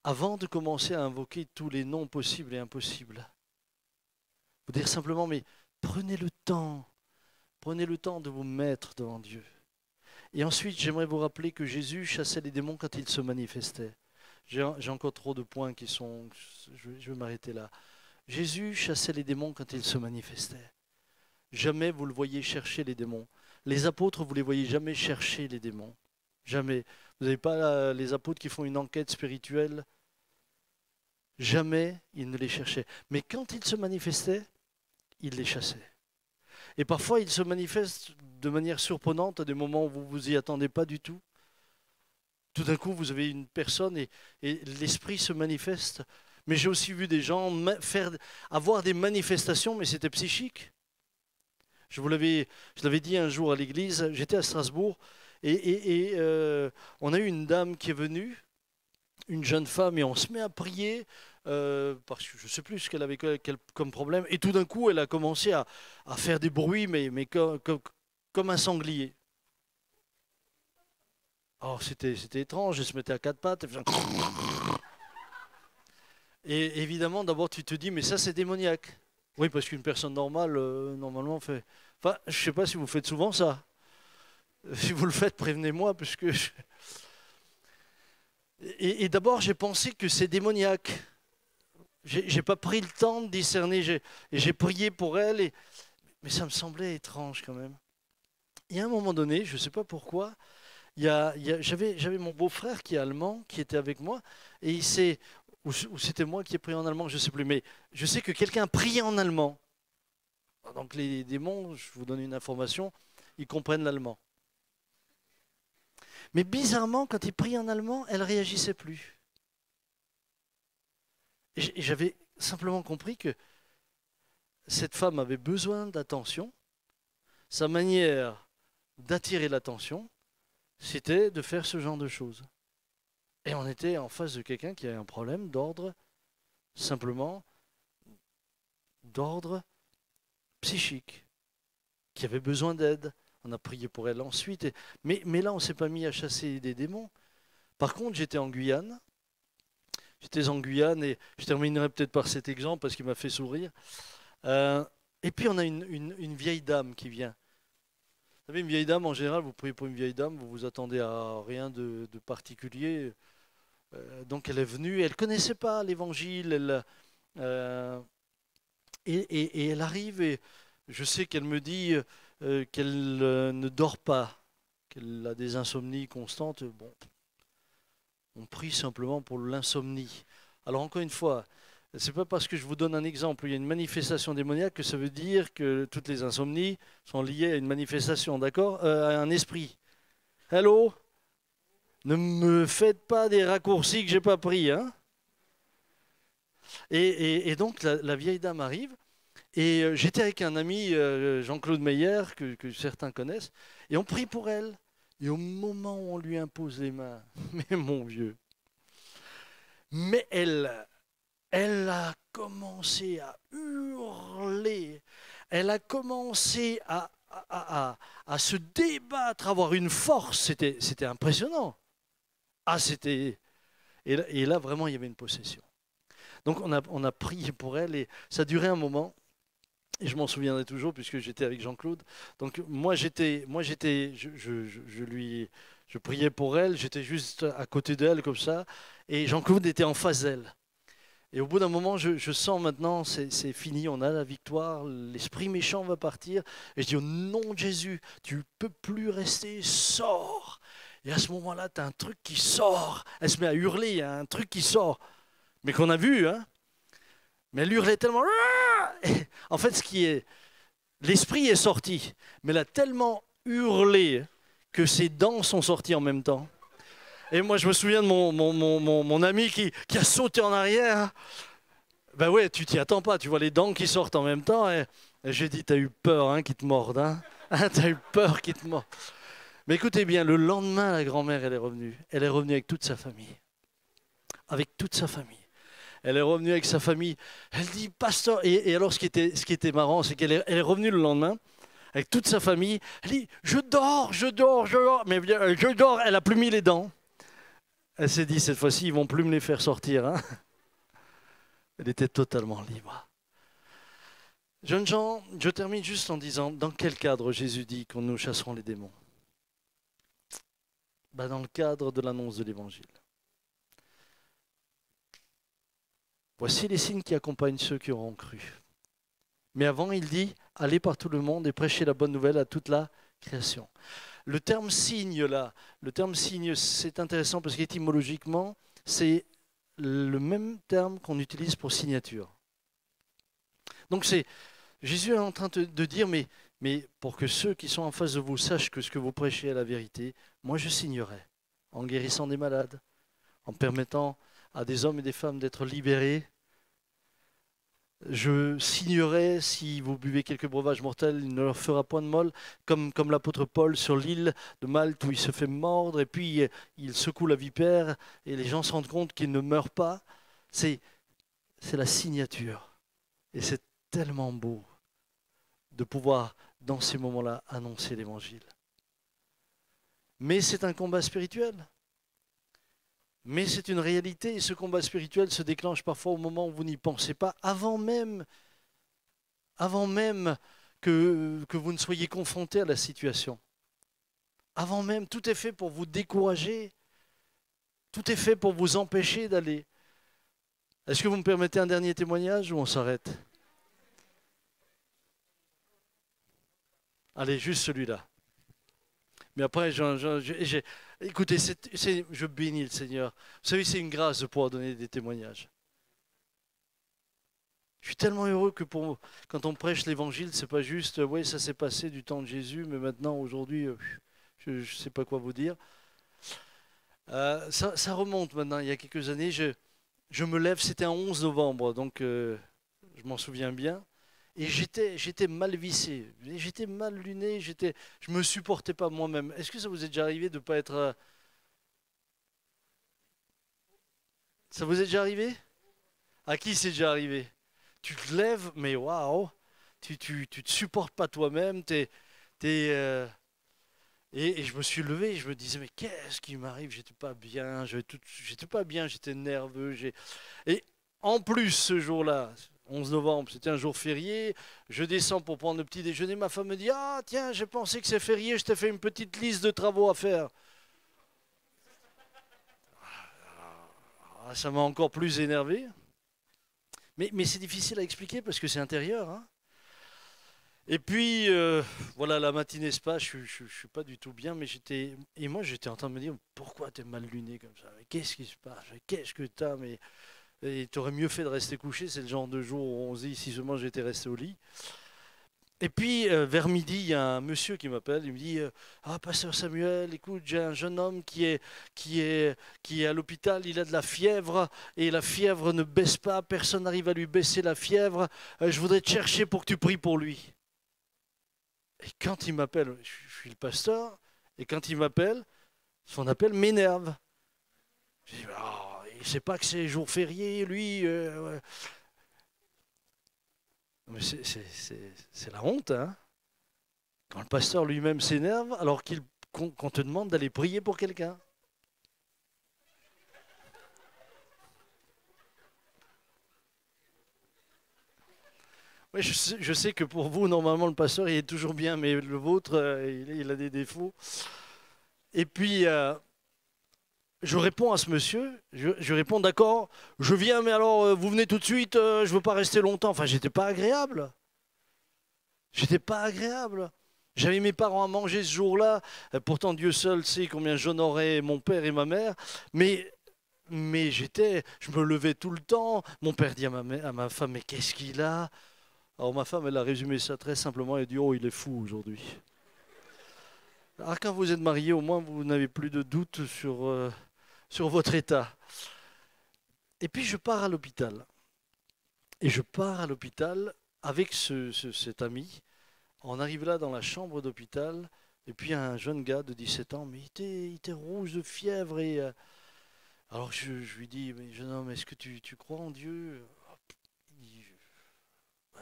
avant de commencer à invoquer tous les noms possibles et impossibles. Vous dire simplement, mais prenez le temps de vous mettre devant Dieu. Et ensuite, j'aimerais vous rappeler que Jésus chassait les démons quand il se manifestait. J'ai encore trop de points qui sont... Je vais m'arrêter là. Jésus chassait les démons quand il se manifestait. Jamais vous le voyez chercher les démons. Les apôtres, vous ne les voyez jamais chercher les démons. Jamais. Vous n'avez pas les apôtres qui font une enquête spirituelle. Jamais ils ne les cherchaient. Mais quand ils se manifestaient, ils les chassaient. Et parfois, ils se manifestent de manière surprenante à des moments où vous ne vous y attendez pas du tout. Tout d'un coup, vous avez une personne et l'esprit se manifeste. Mais j'ai aussi vu des gens avoir des manifestations, mais c'était psychique. Je l'avais dit un jour à l'église, j'étais à Strasbourg, et on a eu une dame qui est venue, une jeune femme, et on se met à prier, parce que je ne sais plus ce qu'elle avait comme problème, et tout d'un coup, elle a commencé à faire des bruits, mais comme un sanglier. Oh, c'était étrange, elle se mettait à quatre pattes, elle faisait... Et évidemment, d'abord, tu te dis, mais ça, c'est démoniaque. Oui, parce qu'une personne normale, normalement, fait... Enfin, je ne sais pas si vous faites souvent ça. Si vous le faites, prévenez-moi, puisque... Et d'abord, j'ai pensé que c'est démoniaque. J'ai pas pris le temps de discerner. J'ai prié pour elle, mais ça me semblait étrange quand même. Et à un moment donné, je ne sais pas pourquoi, j'avais mon beau-frère qui est allemand, qui était avec moi, et il s'est... Ou c'était moi qui ai prié en allemand, je ne sais plus, mais je sais que quelqu'un priait en allemand. Donc les démons, je vous donne une information, ils comprennent l'allemand. Mais bizarrement, quand il priait en allemand, elle ne réagissait plus. Et j'avais simplement compris que cette femme avait besoin d'attention. Sa manière d'attirer l'attention, c'était de faire ce genre de choses. Et on était en face de quelqu'un qui avait un problème d'ordre, simplement, d'ordre psychique, qui avait besoin d'aide. On a prié pour elle ensuite. Mais là, on ne s'est pas mis à chasser des démons. Par contre, j'étais en Guyane. J'étais en Guyane et je terminerai peut-être par cet exemple parce qu'il m'a fait sourire. Et puis, on a une vieille dame qui vient. Vous savez, une vieille dame, en général, vous priez pour une vieille dame, vous vous attendez à rien de particulier. Donc elle est venue, elle ne connaissait pas l'évangile, et elle arrive et je sais qu'elle me dit qu'elle ne dort pas, qu'elle a des insomnies constantes. Bon, on prie simplement pour l'insomnie. Alors encore une fois, ce n'est pas parce que je vous donne un exemple où il y a une manifestation démoniaque que ça veut dire que toutes les insomnies sont liées à une manifestation, d'accord, à un esprit. Hello? Ne me faites pas des raccourcis que je n'ai pas pris. Hein, et donc la vieille dame arrive. Et j'étais avec un ami, Jean-Claude Meyer, que certains connaissent. Et on prie pour elle. Et au moment où on lui impose les mains, mais mon vieux, mais elle a commencé à hurler. Elle a commencé à se débattre, à avoir une force. C'était impressionnant. Ah, c'était... Et là, vraiment, il y avait une possession. Donc, on a prié pour elle et ça a duré un moment. Et je m'en souviendrai toujours puisque j'étais avec Jean-Claude. Donc, je priais pour elle. J'étais juste à côté d'elle comme ça. Et Jean-Claude était en face d'elle. Et au bout d'un moment, je sens maintenant, c'est fini, on a la victoire. L'esprit méchant va partir. Et je dis, au nom de Jésus, tu ne peux plus rester, sors. Et à ce moment-là, tu as un truc qui sort. Elle se met à hurler, il y a un truc qui sort. Mais qu'on a vu, hein. Mais elle hurlait tellement... Et en fait, l'esprit est sorti. Mais elle a tellement hurlé que ses dents sont sorties en même temps. Et moi, je me souviens de mon ami qui a sauté en arrière. Ben ouais, tu t'y attends pas. Tu vois les dents qui sortent en même temps. Et j'ai dit, tu as eu peur hein, qu'il te morde. Hein. Tu as eu peur qu'il te morde. Mais écoutez bien, le lendemain, la grand-mère, elle est revenue. Elle est revenue avec toute sa famille. Avec toute sa famille. Elle est revenue avec sa famille. Elle dit, pasteur... Et alors, ce qui était marrant, c'est qu'elle est revenue le lendemain avec toute sa famille. Elle dit, je dors. Mais je dors, elle n'a plus mis les dents. Elle s'est dit, cette fois-ci, ils ne vont plus me les faire sortir. Hein. Elle était totalement libre. Jeunes gens, je termine juste en disant, dans quel cadre Jésus dit qu'on nous chasserons les démons? dans le cadre de l'annonce de l'Évangile. Voici les signes qui accompagnent ceux qui auront cru. Mais avant, il dit, allez par tout le monde et prêchez la bonne nouvelle à toute la création. Le terme signe là, c'est intéressant parce qu'étymologiquement, c'est le même terme qu'on utilise pour signature. Donc Jésus est en train de dire, mais pour que ceux qui sont en face de vous sachent que ce que vous prêchez est la vérité, moi je signerai en guérissant des malades, en permettant à des hommes et des femmes d'être libérés. Je signerai, si vous buvez quelques breuvages mortels, il ne leur fera point de mal, comme l'apôtre Paul sur l'île de Malte où il se fait mordre et puis il secoue la vipère et les gens se rendent compte qu'il ne meurt pas. C'est la signature. Et c'est tellement beau de pouvoir, dans ces moments-là, annoncer l'Évangile. Mais c'est un combat spirituel. Mais c'est une réalité et ce combat spirituel se déclenche parfois au moment où vous n'y pensez pas, avant même que vous ne soyez confronté à la situation. Avant même, tout est fait pour vous décourager, tout est fait pour vous empêcher d'aller. Est-ce que vous me permettez un dernier témoignage ou on s'arrête? Allez, juste celui-là. Mais après, écoutez, je bénis le Seigneur. Vous savez, c'est une grâce de pouvoir donner des témoignages. Je suis tellement heureux que quand on prêche l'Évangile, c'est pas juste, oui, ça s'est passé du temps de Jésus, mais maintenant, aujourd'hui, je ne sais pas quoi vous dire. Ça remonte maintenant, il y a quelques années. Je me lève, c'était un 11 novembre, donc je m'en souviens bien. Et j'étais mal vissé, j'étais mal luné, je me supportais pas moi-même. Est-ce que ça vous est déjà arrivé de ne pas être... Ça vous est déjà arrivé? À qui c'est déjà arrivé? Tu te lèves, mais waouh, tu te supportes pas toi-même, et je me suis levé et je me disais, mais qu'est-ce qui m'arrive? J'étais pas bien, j'étais nerveux. Et en plus, ce jour-là, 11 novembre, c'était un jour férié. Je descends pour prendre le petit déjeuner. Ma femme me dit, ah tiens, j'ai pensé que c'est férié, je t'ai fait une petite liste de travaux à faire. Ça m'a encore plus énervé. Mais c'est difficile à expliquer parce que c'est intérieur. Hein. Et puis, voilà, la matinée se passe, je suis pas du tout bien, mais j'étais en train de me dire, pourquoi tu es mal luné comme ça? Qu'est-ce qui se passe? Qu'est-ce que tu as? Et tu aurais mieux fait de rester couché, c'est le genre de jour où on se dit, si seulement j'étais resté au lit. Et puis, vers midi, il y a un monsieur qui m'appelle, il me dit, ah, pasteur Samuel, écoute, j'ai un jeune homme qui est à l'hôpital, il a de la fièvre, et la fièvre ne baisse pas, personne n'arrive à lui baisser la fièvre, je voudrais te chercher pour que tu pries pour lui. Et quand il m'appelle, je suis le pasteur, et quand il m'appelle, son appel m'énerve. Je dis, oh, il ne sait pas que c'est jour férié, lui. Ouais. Mais c'est la honte, hein. Quand le pasteur lui-même s'énerve, alors qu'on te demande d'aller prier pour quelqu'un. Oui, je sais que pour vous, normalement, le pasteur, il est toujours bien, mais le vôtre, il a des défauts. Et puis, je réponds à ce monsieur, je réponds, d'accord, je viens, mais alors, vous venez tout de suite, je ne veux pas rester longtemps. Enfin, j'étais pas agréable. J'étais pas agréable. J'avais mes parents à manger ce jour-là. Pourtant, Dieu seul sait combien j'honorais mon père et ma mère. Mais je me levais tout le temps. Mon père dit à ma femme, mais qu'est-ce qu'il a? Alors ma femme, elle a résumé ça très simplement. Elle dit, oh, il est fou aujourd'hui. Alors quand vous êtes marié, au moins, vous n'avez plus de doute sur votre état. Et puis, je pars à l'hôpital. Et je pars à l'hôpital avec cet ami. On arrive là dans la chambre d'hôpital, et puis un jeune gars de 17 ans, mais il était rouge de fièvre. Alors je lui dis, mais jeune homme, est-ce que tu crois en Dieu? Il dit, bah,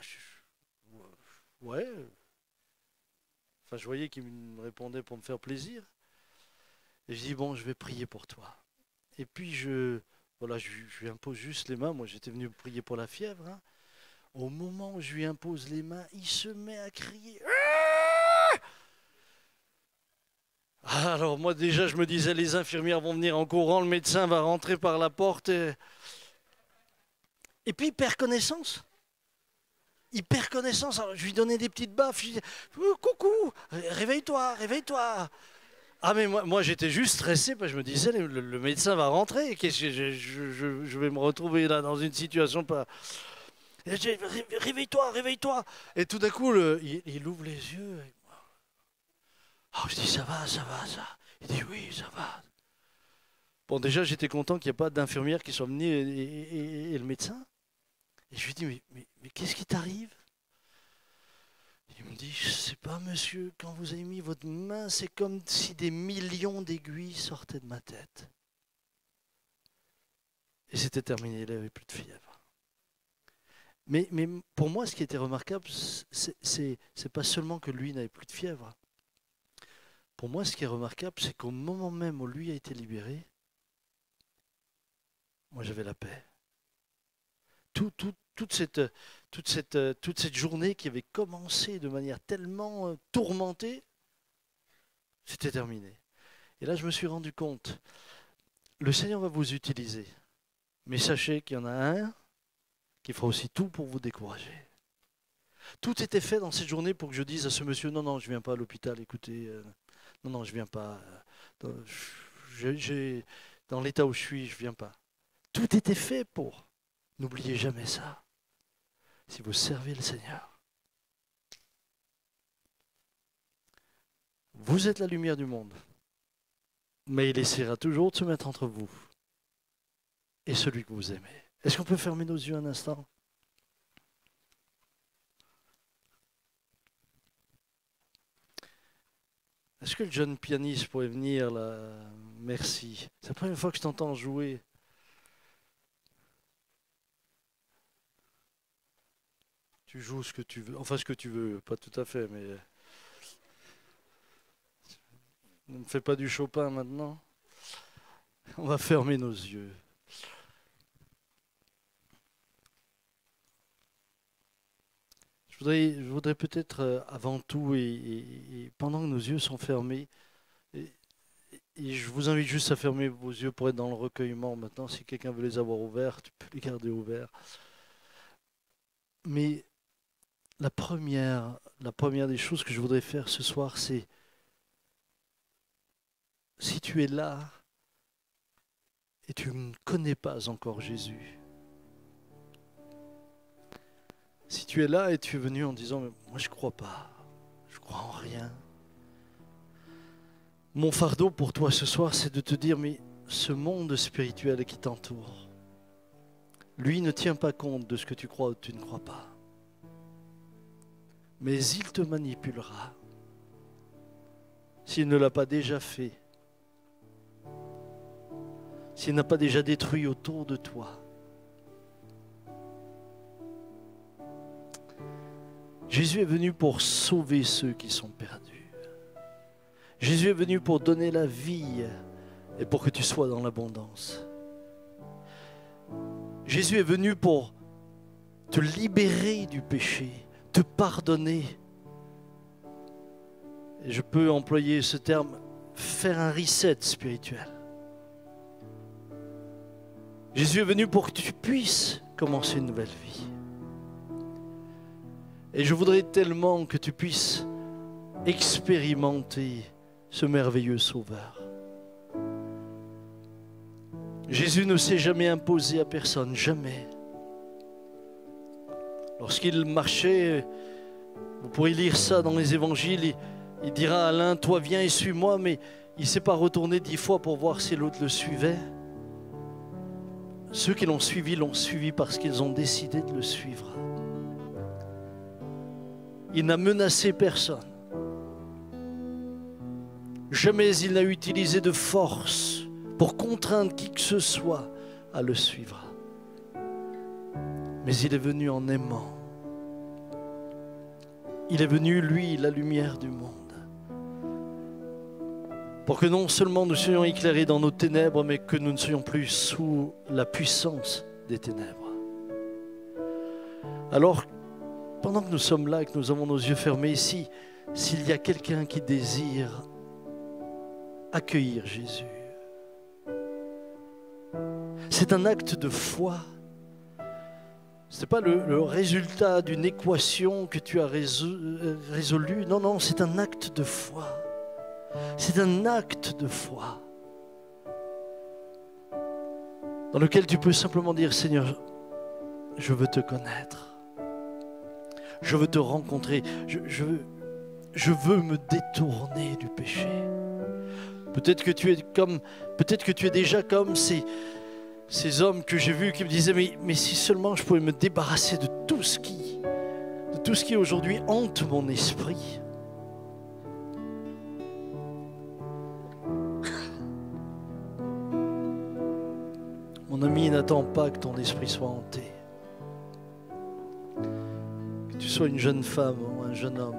ouais. Enfin, je voyais qu'il me répondait pour me faire plaisir. Et je dis, bon, je vais prier pour toi. Et puis je lui impose juste les mains. Moi, j'étais venu prier pour la fièvre. Hein. Au moment où je lui impose les mains, il se met à crier. Alors moi déjà je me disais les infirmières vont venir en courant, le médecin va rentrer par la porte et puis il perd connaissance. Il perd connaissance. Alors, je lui donnais des petites baffes. Je lui disais coucou, réveille-toi, réveille-toi. Ah mais moi j'étais juste stressé parce que je me disais le médecin va rentrer. Qu'est-ce que je vais me retrouver là dans une situation pas. Et je dis, réveille-toi, réveille-toi. Et tout d'un coup il ouvre les yeux. Oh, je dis ça va, ça va, ça. Il dit oui, ça va. Bon, déjà, j'étais content qu'il n'y ait pas d'infirmière qui soit venue et le médecin. Et je lui dis mais qu'est-ce qui t'arrive? Il me dit, je ne sais pas, monsieur, quand vous avez mis votre main, c'est comme si des millions d'aiguilles sortaient de ma tête. Et c'était terminé, il n'avait plus de fièvre. Mais pour moi, ce qui était remarquable, c'est pas seulement que lui n'avait plus de fièvre. Pour moi, ce qui est remarquable, c'est qu'au moment même où lui a été libéré, moi j'avais la paix. Toute cette journée qui avait commencé de manière tellement tourmentée, c'était terminé. Et là, je me suis rendu compte, le Seigneur va vous utiliser, mais sachez qu'il y en a un qui fera aussi tout pour vous décourager. Tout était fait dans cette journée pour que je dise à ce monsieur, non, je ne viens pas à l'hôpital, écoutez, non, je ne viens pas. Dans l'état où je suis, je ne viens pas. Tout était fait pour. N'oubliez jamais ça. Si vous servez le Seigneur, vous êtes la lumière du monde. Mais il essaiera toujours de se mettre entre vous et celui que vous aimez. Est-ce qu'on peut fermer nos yeux un instant? Est-ce que le jeune pianiste pourrait venir là? Merci. C'est la première fois que je t'entends jouer. Tu joues ce que tu veux. Enfin, ce que tu veux, pas tout à fait, mais... Ne me fais pas du Chopin maintenant. On va fermer nos yeux. Je voudrais peut-être avant tout, et pendant que nos yeux sont fermés, et je vous invite juste à fermer vos yeux pour être dans le recueillement. Maintenant, si quelqu'un veut les avoir ouverts, tu peux les garder ouverts. Mais la première des choses que je voudrais faire ce soir, c'est si tu es là et tu ne connais pas encore Jésus, si tu es là et tu es venu en disant mais moi je ne crois pas, je crois en rien. Mon fardeau pour toi ce soir, c'est de te dire mais ce monde spirituel qui t'entoure, lui ne tient pas compte de ce que tu crois ou tu ne crois pas. Mais il te manipulera. S'il ne l'a pas déjà fait, s'il n'a pas déjà détruit autour de toi. Jésus est venu pour sauver ceux qui sont perdus. Jésus est venu pour donner la vie et pour que tu sois dans l'abondance. Jésus est venu pour te libérer du péché, te pardonner. Et je peux employer ce terme, faire un reset spirituel. Jésus est venu pour que tu puisses commencer une nouvelle vie. Et je voudrais tellement que tu puisses expérimenter ce merveilleux Sauveur. Jésus ne s'est jamais imposé à personne, jamais. Lorsqu'il marchait, vous pourrez lire ça dans les évangiles, il dira à l'un, toi viens et suis-moi, mais il ne s'est pas retourné 10 fois pour voir si l'autre le suivait. Ceux qui l'ont suivi parce qu'ils ont décidé de le suivre. Il n'a menacé personne. Jamais il n'a utilisé de force pour contraindre qui que ce soit à le suivre. Mais il est venu en aimant. Il est venu, lui, la lumière du monde. Pour que non seulement nous soyons éclairés dans nos ténèbres, mais que nous ne soyons plus sous la puissance des ténèbres. Alors, pendant que nous sommes là et que nous avons nos yeux fermés, s'il y a quelqu'un qui désire accueillir Jésus. C'est un acte de foi. Ce n'est pas le résultat d'une équation que tu as résolue. Non, non, c'est un acte de foi. C'est un acte de foi dans lequel tu peux simplement dire, Seigneur, je veux te connaître. Je veux te rencontrer. Je veux me détourner du péché. Peut-être que tu es déjà comme ces hommes que j'ai vus qui me disaient, mais si seulement je pouvais me débarrasser de tout ce qui aujourd'hui hante mon esprit. Mon ami, n'attends pas que ton esprit soit hanté. Que tu sois une jeune femme ou un jeune homme,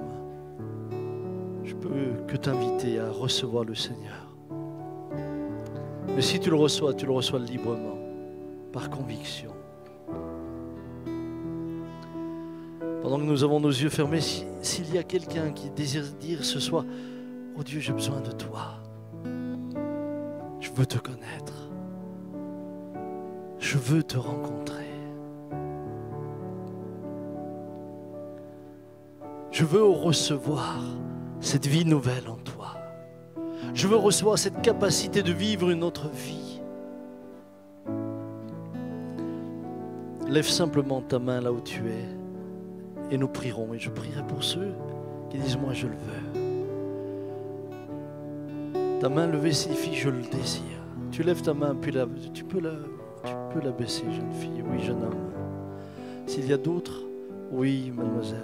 je peux que t'inviter à recevoir le Seigneur. Mais si tu le reçois librement, par conviction. Pendant que nous avons nos yeux fermés, s'il y a quelqu'un qui désire dire ce soir, oh Dieu, j'ai besoin de toi. Je veux te connaître. Je veux te rencontrer. Je veux recevoir cette vie nouvelle en toi. Je veux recevoir cette capacité de vivre une autre vie. Lève simplement ta main là où tu es et nous prierons. Et je prierai pour ceux qui disent, moi je le veux. Ta main levée signifie je le désire. Tu lèves ta main, puis tu peux la baisser, jeune fille. Oui, jeune homme. S'il y a d'autres, oui, mademoiselle.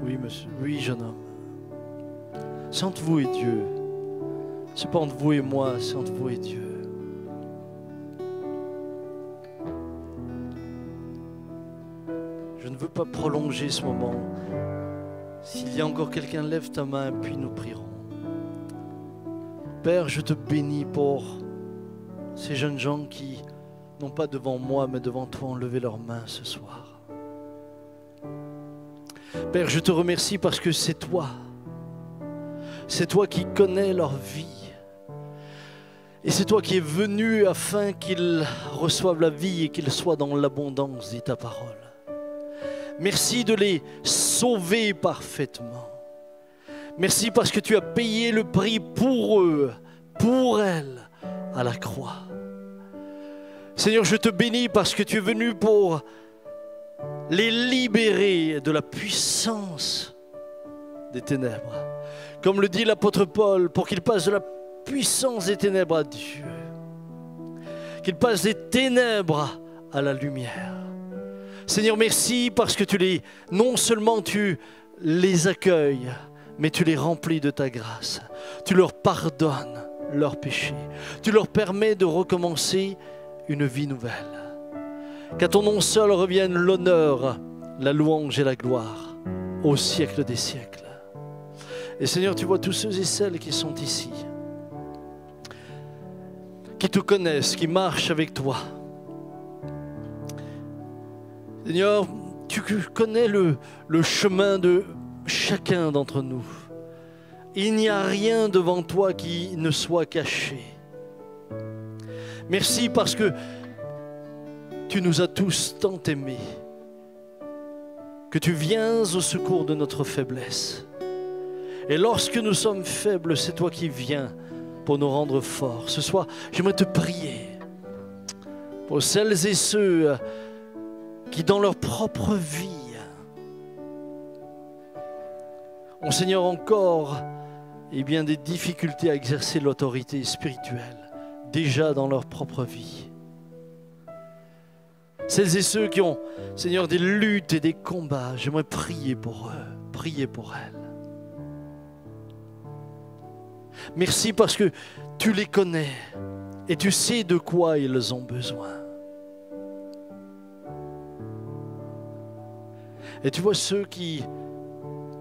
Oui, monsieur. Oui, jeune homme. C'est entre vous et Dieu. C'est pas entre vous et moi, c'est entre vous et Dieu. Je ne veux pas prolonger ce moment. S'il y a encore quelqu'un, lève ta main, puis nous prierons. Père, je te bénis pour ces jeunes gens qui, non pas devant moi, mais devant toi, ont levé leurs mains ce soir. Père, je te remercie parce que c'est toi. C'est toi qui connais leur vie. Et c'est toi qui es venu afin qu'ils reçoivent la vie et qu'ils soient dans l'abondance de ta parole. Merci de les sauver parfaitement. Merci parce que tu as payé le prix pour eux, pour elles, à la croix. Seigneur, je te bénis parce que tu es venu pour les libérer de la puissance des ténèbres. Comme le dit l'apôtre Paul, pour qu'ils passent de la puissance des ténèbres à Dieu. Qu'ils passent des ténèbres à la lumière. Seigneur, merci parce que non seulement tu les accueilles, mais tu les remplis de ta grâce. Tu leur pardonnes leurs péchés. Tu leur permets de recommencer une vie nouvelle. Qu'à ton nom seul revienne l'honneur, la louange et la gloire au siècle des siècles. Et Seigneur, tu vois tous ceux et celles qui sont ici, qui te connaissent, qui marchent avec toi. Seigneur, tu connais le chemin de chacun d'entre nous. Il n'y a rien devant toi qui ne soit caché. Merci parce que tu nous as tous tant aimés, que tu viens au secours de notre faiblesse. Et lorsque nous sommes faibles, c'est toi qui viens pour nous rendre forts. Ce soir, j'aimerais te prier pour celles et ceux qui, dans leur propre vie, ont, Seigneur, encore des difficultés à exercer l'autorité spirituelle, déjà dans leur propre vie. Celles et ceux qui ont, Seigneur, des luttes et des combats, j'aimerais prier pour eux, prier pour elles. Merci parce que tu les connais et tu sais de quoi ils ont besoin. Et tu vois ceux qui,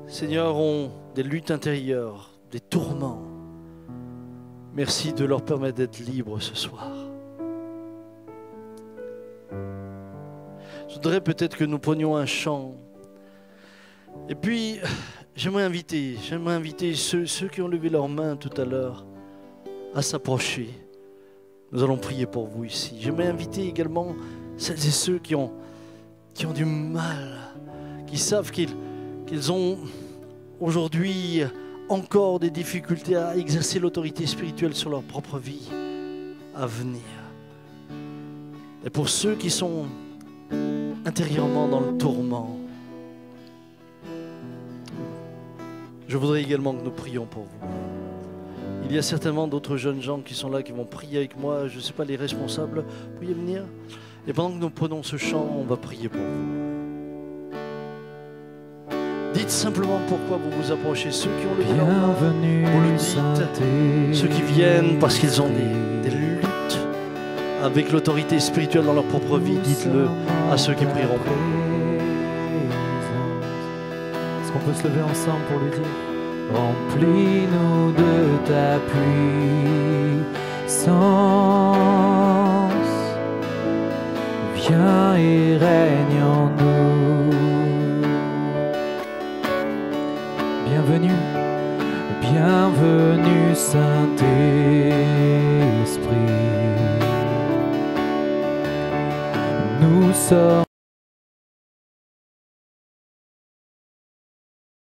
Seigneur, ont des luttes intérieures, des tourments. Merci de leur permettre d'être libres ce soir. Je voudrais peut-être que nous prenions un chant. Et puis, j'aimerais inviter ceux qui ont levé leurs mains tout à l'heure à s'approcher. Nous allons prier pour vous ici. J'aimerais inviter également celles et ceux qui ont du mal, qui savent qu'ils ont aujourd'hui encore des difficultés à exercer l'autorité spirituelle sur leur propre vie à venir. Et pour ceux qui sont intérieurement dans le tourment, je voudrais également que nous prions pour vous. Il y a certainement d'autres jeunes gens qui sont là, qui vont prier avec moi. Je ne sais pas, les responsables, vous pourriez venir. Et pendant que nous prenons ce chant, on va prier pour vous. Dites simplement pourquoi vous vous approchez. Ceux qui ont levé leur main, vous le dites. Ceux qui viennent parce qu'ils ont des luttes avec l'autorité spirituelle dans leur propre vie, dites-le à ceux qui prieront pour vous. Est-ce qu'on peut se lever ensemble pour lui dire? Remplis-nous de ta puissance, viens et règne en nous. Bienvenue, bienvenue Saint-Esprit. Nous sommes